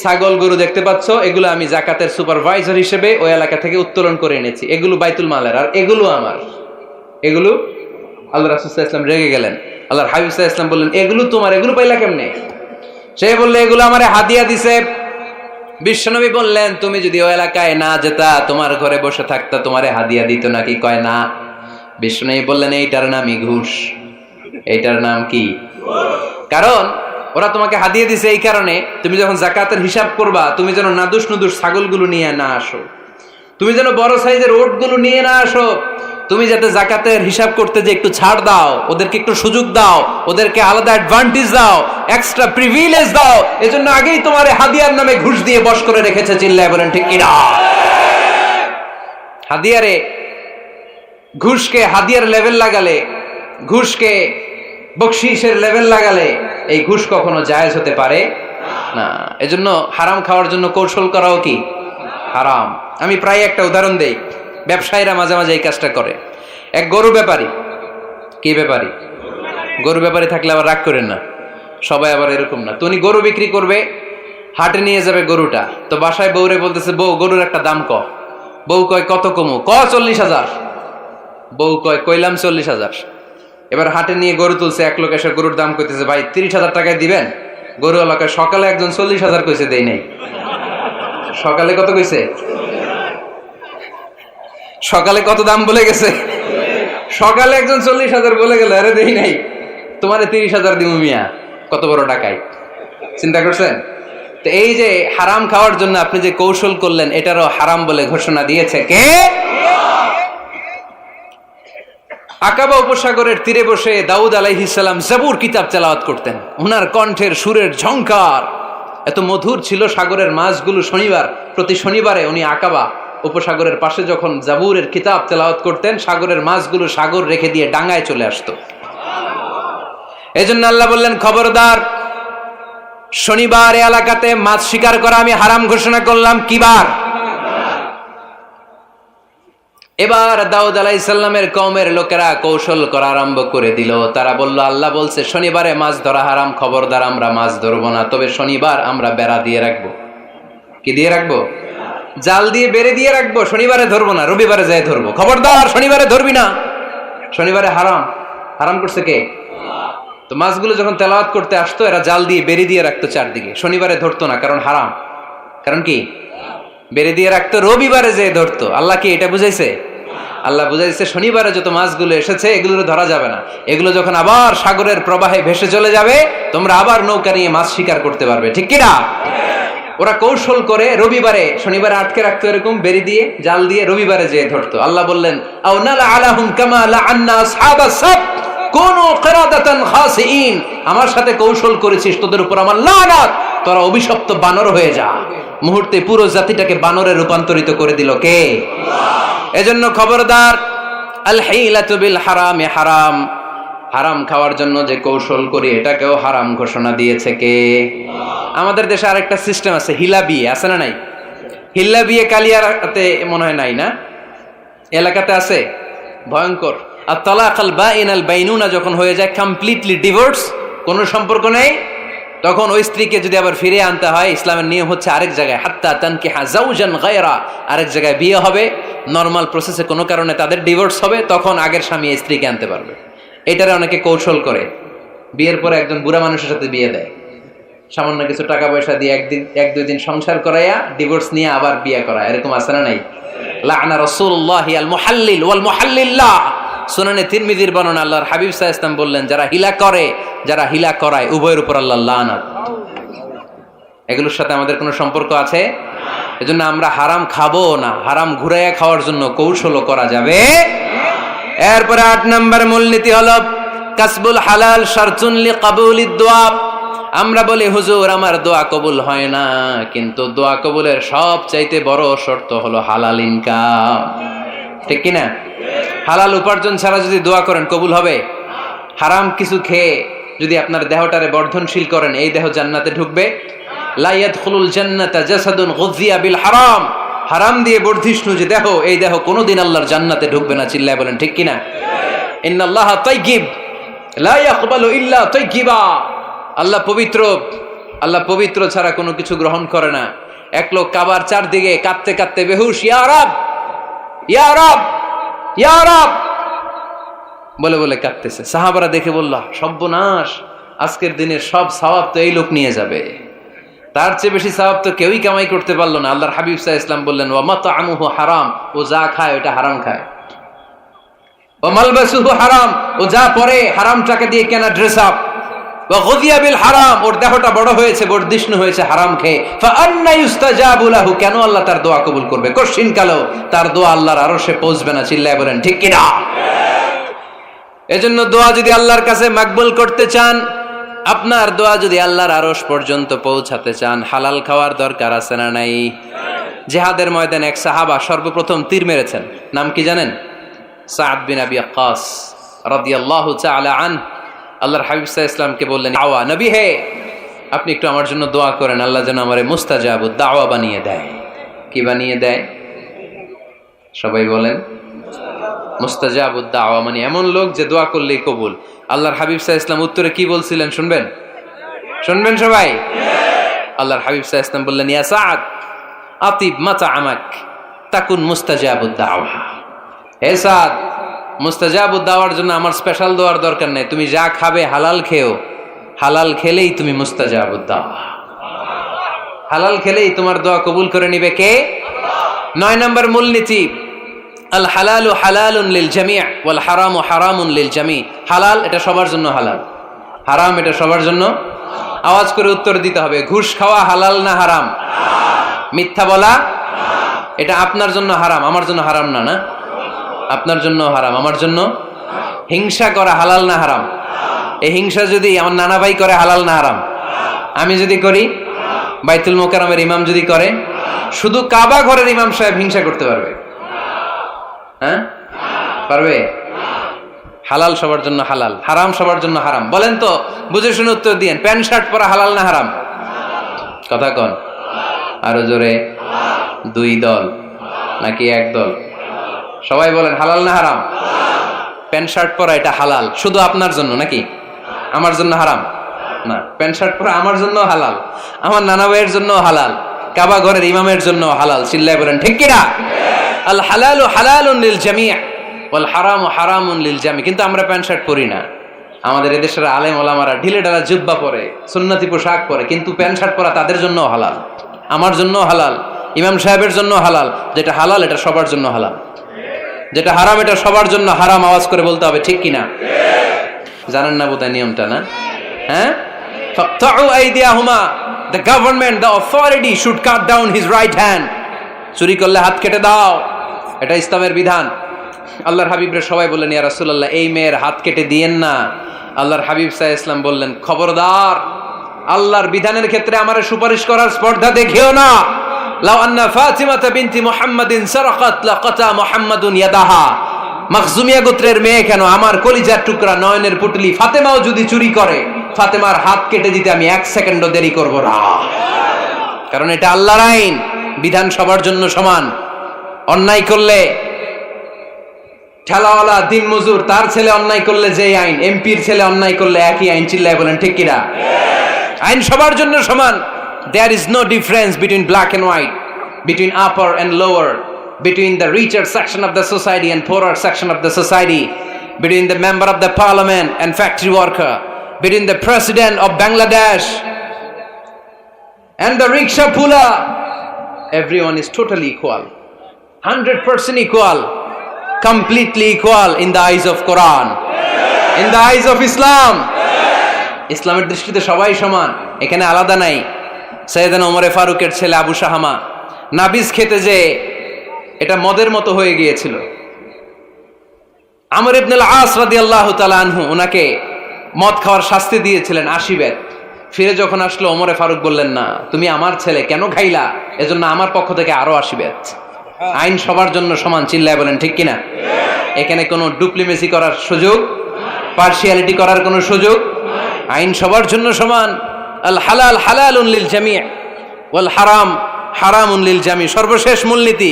ছাগল গরু দেখতে পাচ্ছ, এগুলো আমি যাকাতের সুপারভাইজার হিসেবে ওই এলাকা থেকে উত্তোলন করে এনেছি, এগুলো বাইতুল মালের, আর এগুলো আমার। এগুলো আল্লাহ রাসূল সাল্লাল্লাহু আলাইহি ওয়াসাল্লাম রেগে গেলেন। আল্লাহর হাবিব সাল্লাল্লাহু আলাইহি ওয়াসাল্লাম বললেন, এগুলো তোমার, এগুলো পাইলা কেমনে? সে বললে, এগুলো আমারে হাদিয়া দিছে। বিশ্বনবী বললেন, তুমি যদি ওই এলাকায় না যেতা, তোমার ঘরে বসে থাকতা, তোমারে হাদিয়া দিত নাকি? কয় না। বিশ্বনবী বললেন, এইটার নামই ঘুষ। এইটার নাম কি? কারণ ওরা তোমাকে হাদিয়া দিছে এই কারণে, তুমি যখন যাকাতের হিসাব করবা, তুমি যেন নাদুস নুদুস ছাগলগুলো নিয়ে না আসো, তুমি যেন বড় সাইজের ওটগুলো নিয়ে না আসো, তুমি যাতে যাকাতের হিসাব করতে যে একটু ছাড় দাও, ওদেরকে একটু সুযোগ দাও, ওদেরকে আলাদা অ্যাডভান্টেজ দাও, এক্সট্রা প্রিভিলেজ দাও, এজন্য আগেই তোমার হাদিয়ার নামে ঘুষ দিয়ে বশ করে রেখেছে। চিল্লায় বলেন ঠিক কিনা? হাদিয়ারে, ঘুষকে হাদিয়ার লেভেল লাগালে, ঘুষকে বকশিসের লেভেল লাগালে এই ঘুষ কখনো জায়েজ হতে পারে না। এজন্য হারাম খাওয়ার জন্য কৌশল করাও কি হারাম। আমি প্রায় একটা উদাহরণ দেই, ব্যবসায়ীরা মাঝে মাঝে এই কাজটা করে। এক গরু ব্যাপারী, কি ব্যাপারী? গরু ব্যাপারী থাকলে আবার রাগ করেন না, সবাই আবার এরকম না। তো উনি গরু বিক্রি করবে, হাটে নিয়ে যাবে গরুটা, তো বাসায় বউরে বলতেছে, বউ গরুর একটা দাম ক। বউ কয় কত কমু? 40,000। বউ কয় কইলাম 40,000। এবার হাটে নিয়ে গরু তুলছে, এক লোক এসে গরুর দাম কইতেছে, ভাই 30,000 টাকায় দিবেন? গরু এলাকায় সকালে একজন 40,000 কইছে, দেই নাই। সকালে কত কইছে? সকালে কত দাম বলে গেছে? সকালে একজন 40,000 বলে গেল, আরে দেই নাই, তোমারে 30,000 দিমু মিয়া। কত বড় টাকাই, চিন্তা করছেন? তো এই যে হারাম খাওয়ার জন্য আপনি যে কৌশল করলেন, এটারও হারাম বলে ঘোষণা দিয়েছে কে? আকাবা উপসাগরের তীরে বসে দাউদ আলাইহিস সালাম জাবুর কিতাব তেলাওয়াত করতেন। ওনার কণ্ঠের সুরের ঝংকার এত মধুর ছিল, সাগরের মাছগুলো প্রতি শনিবারে উনি আকাবা উপসাগরের পাশে যখন জাবুরের কিতাব তেলাওয়াত করতেন, সাগরের মাছগুলো সাগর রেখে দিয়ে ডাঙায় চলে আসতো। এজন্য আল্লাহ বললেন, খবরদার, শনিবার এলাকাতে মাছ শিকার করা আমি হারাম ঘোষণা করলাম। কি বার? এবার দাউদ আলাইহিস সালামের কওমের লোকেরা কৌশল করা আরম্ভ করে দিল। তারা বলল, আল্লাহ বলছে শনিবারে মাছ ধরা হারাম, খবরদার আমরা মাছ ধরবো না, তবে শনিবার আমরা বেড়া দিয়ে রাখবো। কি দিয়ে রাখবো? জাল দিয়ে বেড়ে দিয়ে রাখবো। শনিবারে ধরবো না, রবিবারে যাই ধরবো। খবরদার শনিবারে ধরবি না, শনিবারে হারাম। হারাম করছে কে? তো মাছগুলো যখন তেলাওয়াত করতে আসতো, এরা জাল দিয়ে বেড়ে দিয়ে রাখতো চারদিকে, শনিবারে ধরতো না, কারণ হারাম। কারণ কি? বেড়ে দিয়ে রাখতো, রবিবারে যে ধরতো। আল্লাহ কি এটা বুঝাইছে? আল্লাহ বুঝাইছে শনিবারে যত মাছগুলো এসেছে এগুলো ধরা যাবে না, এগুলো যখন আবার সাগরের প্রবাহে ভেসে চলে যাবে, তোমরা আবার নৌকা নিয়ে মাছ শিকার করতে পারবে। ঠিক কিনা? ওরা কৌশল করে রবিবারে, শনিবারে আটকে রাখতো এরকম বেড়ে দিয়ে, জাল দিয়ে, রবিবারে যেয়ে ধরতো। আল্লাহ বললেন, আও নালা আলাহুম কামা লাআন্না আসহাবাস সাবত কুনু কিরাদাতান খাসিইন। আমার সাথে কৌশল করেছিস, তোদের উপর আমার লানাত, তোরা অভিশপ্ত বানর হয়ে যা। মুহূর্তে পুরো জাতিটাকে বানরে রূপান্তরিত করে দিল কে? এজন্য খবরদার, আল হিলাতু বিল হারামি হারাম। হারাম খাওয়ার জন্য যে কৌশল করি, এটাকেও হারাম ঘোষণা দিয়েছে কে? আমাদের দেশে আরেকটা সিস্টেম আছে, হিলা বিয়ে আছে না নাই? হিল্লা বিয়ে কালিয়াতে মনে হয় নাই না? এলাকাতে আছে, ভয়ঙ্কর। আর তালাক আল বাইন আল বাইনুনা যখন হয়ে যায়, কমপ্লিটলি ডিভোর্স, কোনো সম্পর্ক নেই, তখন ওই স্ত্রীকে যদি আবার ফিরে আনতে হয়, ইসলামের নিয়ম হচ্ছে আরেক জায়গায়, হাত্তা তানকিহা যাওজান গায়রা, আরেক জায়গায় বিয়ে হবে, নরমাল প্রসেসে কোনো কারণে তাদের ডিভোর্স হবে, তখন আগের স্বামী এই স্ত্রীকে আনতে পারবে। এটারে অনেকে কৌশল করে, বিয়ের পরে একজন বুড়া মানুষের সাথে বিয়ে দেয়। সামান্য কিছু টাকা পয়সা দিয়ে এক দুই দিন সংসার করাইয়া ডিভোর্স নিয়ে আবার বিয়ে করা, এরকম আছে না নাই? লাআনা রাসূলুল্লাহি আল মুহাল্লিল ওয়াল মুহাল্লিল্লাহ। সুনানে তিরমিজির বর্ণনা, আল্লাহর হাবিব সাল্লাল্লাহু আলাইহি ওয়াসাল্লাম বললেন, যারা হিলা করে, যারা হিলা করায়, উভয়ের উপর আল্লাহর লানাত। এগুলোর সাথে আমাদের কোনো সম্পর্ক আছে? এজন্য আমরা হারাম খাবো না, হারাম ঘুরাইয়া খাওয়ার জন্য কৌশলও করা যাবে। এরপরে 8 নম্বর মূলনীতি হলো কাসবুল হালাল শারতুন লিকাবুলিদ দুআ। আমরা বলি হুজুর আমার দোয়া কবুল হয় না, কিন্তু দোয়া কবুলের সবচাইতে বড় শর্ত হলো হালাল ইনকাম, ঠিক কি না? হালাল উপার্জন ছাড়া যদি দোয়া করেন কবুল হবে? হারাম কিছু খেয়ে যদি আপনার দেহটারে বর্ধনশীল করেন, এই দেহ জান্নাতে ঢুকবে? লা ইয়াদখুলুল জান্নাতা জাসাদুন গুযিয়া বিল হারাম। হারাম দিয়ে বর্ধিষ্ণু যে দেহ, এই দেহ কোনোদিন আল্লাহর জান্নাতে ঢুকবে না। চিল্লায় বলেন ঠিক কি না? ইন্নাল্লাহা তাইয়্যিব লা ইয়াকবালু ইল্লা তাইয়্যিবা। আল্লাহ পবিত্র, আল্লাহ পবিত্র ছাড়া কোনো কিছু গ্রহণ করে না। এক লোক কাবার চারদিকে কাঁদতে কাঁদতে বেহুশ, ইয়া রাব ইয়া রাব ইয়া রাব বলে বলে কাঁদতেছে। সাহাবারা দেখে বলল, সর্বনাশ, আজকের দিনের সব সওয়াব তো এই লোক নিয়ে যাবে, তার চেয়ে বেশি সওয়াব তো কেউই কামাই করতে পারলো না। আল্লাহর হাবিব সাল্লাল্লাহু আলাইহি ওয়াসাল্লাম বললেন, ওয়া মাতআমুহু হারাম, ও যা খায় ওটা হারাম খায়। ওয়া মালবাসুহু হারাম, ও যা পরে হারাম টাকা দিয়ে কেনা ড্রেস আপ। ওয়া গুযিয়া বিল হারাম, ওর দেহটা বড় হয়েছে, বর্ধিষ্ণু হয়েছে হারাম খেয়ে। ফা আন্না ইউস্তাজাবু লাহু, কেন আল্লাহ তার দোয়া কবুল করবে? কঠিন কালো তার দোয়া আল্লাহর আরশে পৌঁছবে না। চিল্লায় বলেন ঠিক কি না? এজন্য দোয়া যদি আল্লাহর কাছে মাকবুল করতে চান, আপনার দোয়া যদি আল্লাহর আরশ পর্যন্ত পৌঁছাতে চান, হালাল খাওয়ার দরকার আছে না নাই? জিহাদের ময়দানে এক সাহাবা সর্বপ্রথম তীর মেরেছেন, নাম কি জানেন? সাদ বিন আবি ওয়াক্কাস রাদিয়াল্লাহু তাআলা আনহু। আল্লাহর হাবিব সাল্লাল্লাহু আলাইহি ওয়াসাল্লামকে বললেন, আওয়া নবী হে, আপনি একটু আমার জন্য দোয়া করেন, আল্লাহ যেন আমারে মুস্তাজাবুদ দাওয়া বানিয়ে দেয়। কি বানিয়ে দেয়? সবাই বলেন। মুস্তাজাবুদ দাওয়া মানে এমন লোক যে দোয়া করলেই কবুল। আল্লাহর হাবিব সাল্লাল্লাহু আলাইহি ওয়াসাল্লাম উত্তরে কি বলছিলেন শুনবেন? শুনবেন সবাই? আল্লাহর হাবিব সাল্লাল্লাহু আলাইহি ওয়াসাল্লাম বললেন, ইয়া সাদ আতিব মাতআমাক তাকুন মুস্তাজাবুদ দাওয়া। হে সাদ, মুস্তাজাবুদ দাওয়ার জন্য আমার স্পেশাল দোয়ার দরকার নেই, তুমি যা খাবে হালাল খেও, হালাল খেলেই তুমি মুস্তাজাবুদ দাওয়া। হালাল খেলেই তোমার দোয়া কবুল করে নিবে কে? 9 নম্বর মূলনীতি, আল হালালু হালালুন লিল জামি' ওয়াল হারামু হারামুন লিল জামি'। হালাল এটা সবার জন্য হালাল, হারাম এটা সবার জন্য। আওয়াজ করে উত্তর দিতে হবে। ঘুষ খাওয়া হালাল না হারাম? মিথ্যা বলা এটা আপনার জন্য হারাম, আমার জন্য হারাম না? না, আপনার জন্য হারাম, আমার জন্য। হিংসা করা হালাল না হারাম? এই হিংসা যদি আমার নানা ভাই করে হালাল না হারাম? আমি যদি করি, বাইতুল মোকাররমের ইমাম যদি করে, শুধু কাবা ঘরের ইমাম সাহেব হিংসা করতে পারবে? হ্যাঁ পারবে? হালাল সবার জন্য হালাল, হারাম সবার জন্য হারাম। বলেন তো, বুঝে শুনে উত্তর দিয়েন, প্যান্ট শার্ট পরা হালাল না হারাম? কথা কন আরো জোরে। 2 দল নাকি 1 দল? সবাই বলেন হালাল না হারাম? প্যান্ট শার্ট পরা এটা হালাল শুধু আপনার জন্য নাকি? আমার জন্য হারাম না। প্যান্ট শার্ট পরা আমার জন্য হালাল, আমার নানা ভাইয়ের জন্য হালাল, কাবা ঘরের ইমামের জন্য হালাল। চিল্লায় বলেন ঠিক কি না? আল হালালু হালালুন লিল জামি' ওয়াল হারামু হারামুন লিল জামি'। কিন্তু আমরা প্যান্ট শার্ট পরি না। আমাদের এদেশের আলেম ওলামারা ঢিলে ঢালা জুব্বা পরে, সুন্নতি পোশাক পরে, কিন্তু প্যান্ট শার্ট পরা তাদের জন্য হালাল, আমার জন্য হালাল, ইমাম সাহেবের জন্য হালাল। যেটা হালাল এটা সবার জন্য হালাল, যেটা হারাম এটা সবার জন্য হারাম। আওয়াজ করে বলতে হবে ঠিক কিনা? জানেন না বোধহয় নিয়মটা, না? হ্যাঁ, ফাকতাউ আইদিয়াহুমা, the government, the authority should cut down his right hand. চুরি করলে হাত কেটে দাও, এটা ইসলামের বিধান। আল্লাহর হাবিবরে সবাই বললেন, ইয়া রাসূলুল্লাহ, এই মেয়ের হাত কেটে দিয়েন না। আল্লাহর হাবিব সাল্লাল্লাহু আলাইহি ওয়াসাল্লাম বললেন, খবরদার, আল্লাহর বিধানের ক্ষেত্রে আমারে সুপারিশ করার স্পর্ধা দেখিও না। লাউ আন্না ফাতিমাতা বিনতি মুহাম্মাদিন সারাকাত লাকাতা মুহাম্মাদুন ইয়াদাহা। মাখজুমিয়া গোত্রের মেয়ে কেন, আমার কলিজার টুকরা নয়নের পুটলি ফাতেমাও যদি চুরি করে, ফাতেমার হাত কেটে দিতে আমি 1 সেকেন্ডও দেরি করব না। কারণ এটা আল্লাহর আইন, বিধান সবার জন্য সমান। অন্যায় করলে ঠেলাওয়ালা দিন মজুর তার ছেলে অন্যায় করলে যে আইন, এমপির ছেলে অন্যায় করলে একই আইন। চিল্লায় বলেন ঠিক কিনা? আইন সবার জন্য সমান। There is no difference between black and white, between upper and lower, between the richer section of the society and poorer section of the society, between the member of the parliament and factory worker, between the president of Bangladesh and the rickshaw puller, everyone is totally equal, 100% equal, completely equal in the eyes of Quran, in the eyes of Islam. ইসলামের দৃষ্টিতে সবাই সমান, এখানে আলাদা নাই। সাইয়েদনা ওমরে ফারুকের ছেলে আবু শাহামা নাবিজ খেতে যে এটা মদের মতো হয়ে গিয়েছিল। আমর ইবনে আল-আস রাদিয়াল্লাহু তাআলা আনহু ওনাকে মদ খাওয়ার শাস্তি দিয়েছিলেন 80 বেত। ফিরে যখন আসলো ওমরে ফারুক বললেন, না তুমি আমার ছেলে কেন খাইলা, এজন্য আমার পক্ষ থেকে আরো 80 বেত। আইন সবার জন্য সমান, চিল্লায় বলেন ঠিক কিনা? এখানে কোনো ডুপ্লিমেসি করার সুযোগ, পার্সিয়ালিটি করার কোনো সুযোগ, আইন সবার জন্য সমান। আল হালাল হালালুন লিল জামি' ওয়াল হারাম হারামুন লিল জামি'। সর্বশেষ মূলনীতি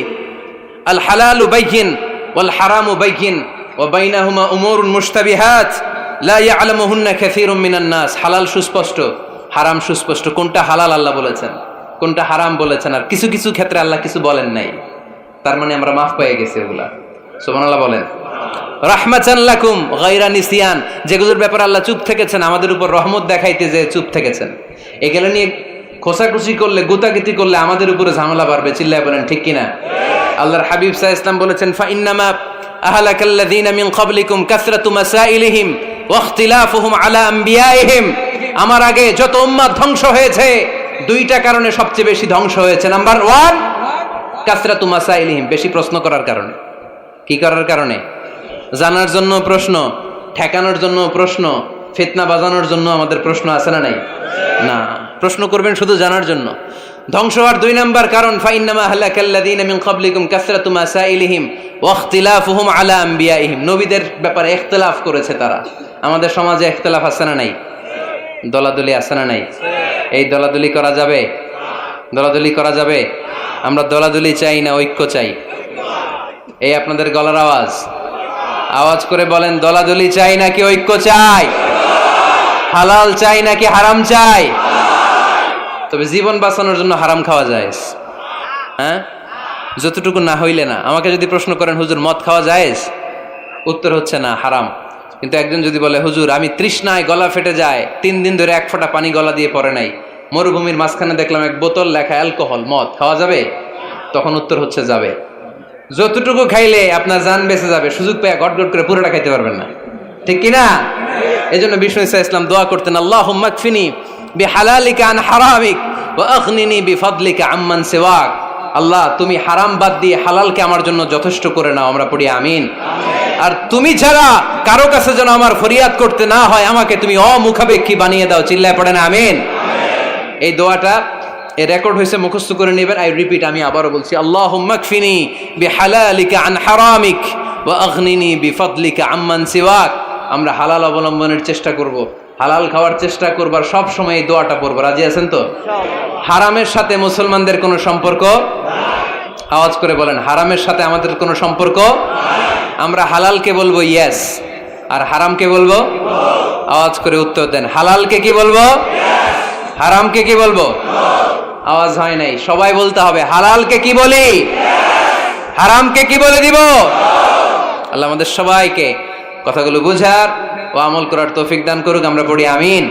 আল হালালু বাইয়িন ওয়াল হারামু বাইয়িন ওয়া বাইনাহুমা উমুরুন মুশতাবিহাত লা ইয়ালামুহুন্না কাসীরুম মিনান নাস। হালাল সুস্পষ্ট, হারাম সুস্পষ্ট। কোনটা হালাল আল্লাহ বলেছেন, কোনটা হারাম বলেছেন, আর কিছু কিছু ক্ষেত্রে আল্লাহ কিছু বলেন নাই, তার মানে আমরা মাফ পেয়ে গেছি ওগুলা। সুবহানাল্লাহ বলেন। রাহমাতান লাকুম গায়রা নিসিয়ান, যেগুলোর ব্যাপারে আল্লাহ চুপ থেকেছেন, আমাদের উপর রহমত দেখাইতে যে চুপ থেকেছেন। এগুলো নিয়ে খোসাখুশি করলে, গুতাগুতি করলে আমাদের উপরে ঝামেলা বাড়বে, চিল্লায় বলেন ঠিক কিনা? আল্লাহর হাবিব সাল্লাল্লাহু আলাইহি ওয়াসাল্লাম বলেছেন, ফা ইন্নামা আহলাকাল্লাযীনা মিন ক্বাবলিকুম কাসরাতু মাসাইলিহিম ওয়া ইখতিলাফুহুম আলা আমবিয়াইহিম। আমার আগে যত উম্মাত ধ্বংস হয়েছে, দুইটা কারণে সবচেয়ে বেশি ধ্বংস হয়েছে। নাম্বার 1 কাসরাতু মাসাইলিহিম, বেশি প্রশ্ন করার কারণে। কি করার কারণে? জানার জন্য প্রশ্ন, ঠেকানোর জন্য প্রশ্ন, ফিতনা বাজানোর জন্য আমাদের প্রশ্ন আছে না নাই? না, প্রশ্ন করবেন শুধু জানার জন্য। ধ্বংস হওয়ার 2 নাম্বার কারণ, ফাইন্নামা আহলাকাল্লাযীনা মিন ক্বাবলিকুম কাসরাতু মাসাইলিহিম ওয়া ইখতিলাফুহুম আলা আমবিয়াইহিম। নবীদের ব্যাপারে ইখতিলাফ করেছে তারা। আমাদের সমাজে ইখতিলাফ আছে না নাই? দলাদলি আছে না নাই? এই দলাদলি করা যাবে? দলাদলি করা যাবে? আমরা দলাদলি চাই না ঐক্য চাই? এই আপনাদের গলার আওয়াজ, আওয়াজ করে বলেন, দলাদলি চাই নাকি ঐক্য চাই? হালাল চাই নাকি হারাম চাই? তবে জীবন বাঁচানোর জন্য হারাম খাওয়া যায়, হ্যাঁ, যতটুকু না হইলে না। আমাকে যদি প্রশ্ন করেন, হুজুর মদ খাওয়া যায়? উত্তর হচ্ছে না, হারাম। কিন্তু একজন যদি বলে, হুজুর আমি তৃষ্ণায় গলা ফেটে যায়, 3 দিন ধরে 1 ফোঁটা পানি গলা দিয়ে পড়ে নাই, মরুভূমির মাঝখানে দেখলাম 1 বোতল লেখা অ্যালকোহল, মদ খাওয়া যাবে? তখন উত্তর হচ্ছে যাবে। যতটুকু খাইলে আপনার জান বেঁচে যাবে, সুযোগ পেয়ে গট গট করে পুরোটা খাইতে পারবেন না, ঠিক কিনা? এই জন্য বিষ্ণু ইসলাম দোয়া করতেন, আল্লাহুম্মা কফিনি বিহালালিকা আন হারামিক ওয়া আগনিনি বিফাদলিকা আম্মান সিওয়াক। আল্লাহ তুমি হারাম বাদ দিয়ে হালালকে আমার জন্য যথেষ্ট করে নাও। আমরা পড়ি আমিন। আর তুমি ছাড়া কারো কাছে যেন আমার ফরিয়াদ করতে না হয়, আমাকে তুমি অমুখাপেক্ষী বানিয়ে দাও, চিল্লায় পড়েন আমিন। এই দোয়াটা এই রেকর্ড হয়েছে, মুখস্থ করে নেবেন। আই রিপিট, আমি আবারও বলছি, আল্লাহুম্মা কফিনি বিহালালিকা আন হারামিক ওয়া আগনিনি বিফাদলিকা আম্মান সিওয়াক। আমরা হালাল অবলম্বনের চেষ্টা করব, হালাল খাওয়ার চেষ্টা করব, আর সব সময় এই দোয়াটা পড়ব। রাজি আছেন তো? হারামের সাথে মুসলমানদের কোনো সম্পর্ক? আওয়াজ করে বলেন, হারামের সাথে আমাদের কোনো সম্পর্ক? আমরা হালালকে বলবো ইয়েস, আর হারামকে বলবো? আওয়াজ করে উত্তর দেন, হালালকে কি বলবো, হারামকে কি বলবো? আওয়াজ হয় নাই, সবাই বলতে হবে, হালালকে কি বলি, হারামকে কি বলে দিব? আল্লাহ আমাদের সবাইকে কথাগুলো বুঝার ও আমল করার তৌফিক দান করুক। আমরা পড়ি আমিন।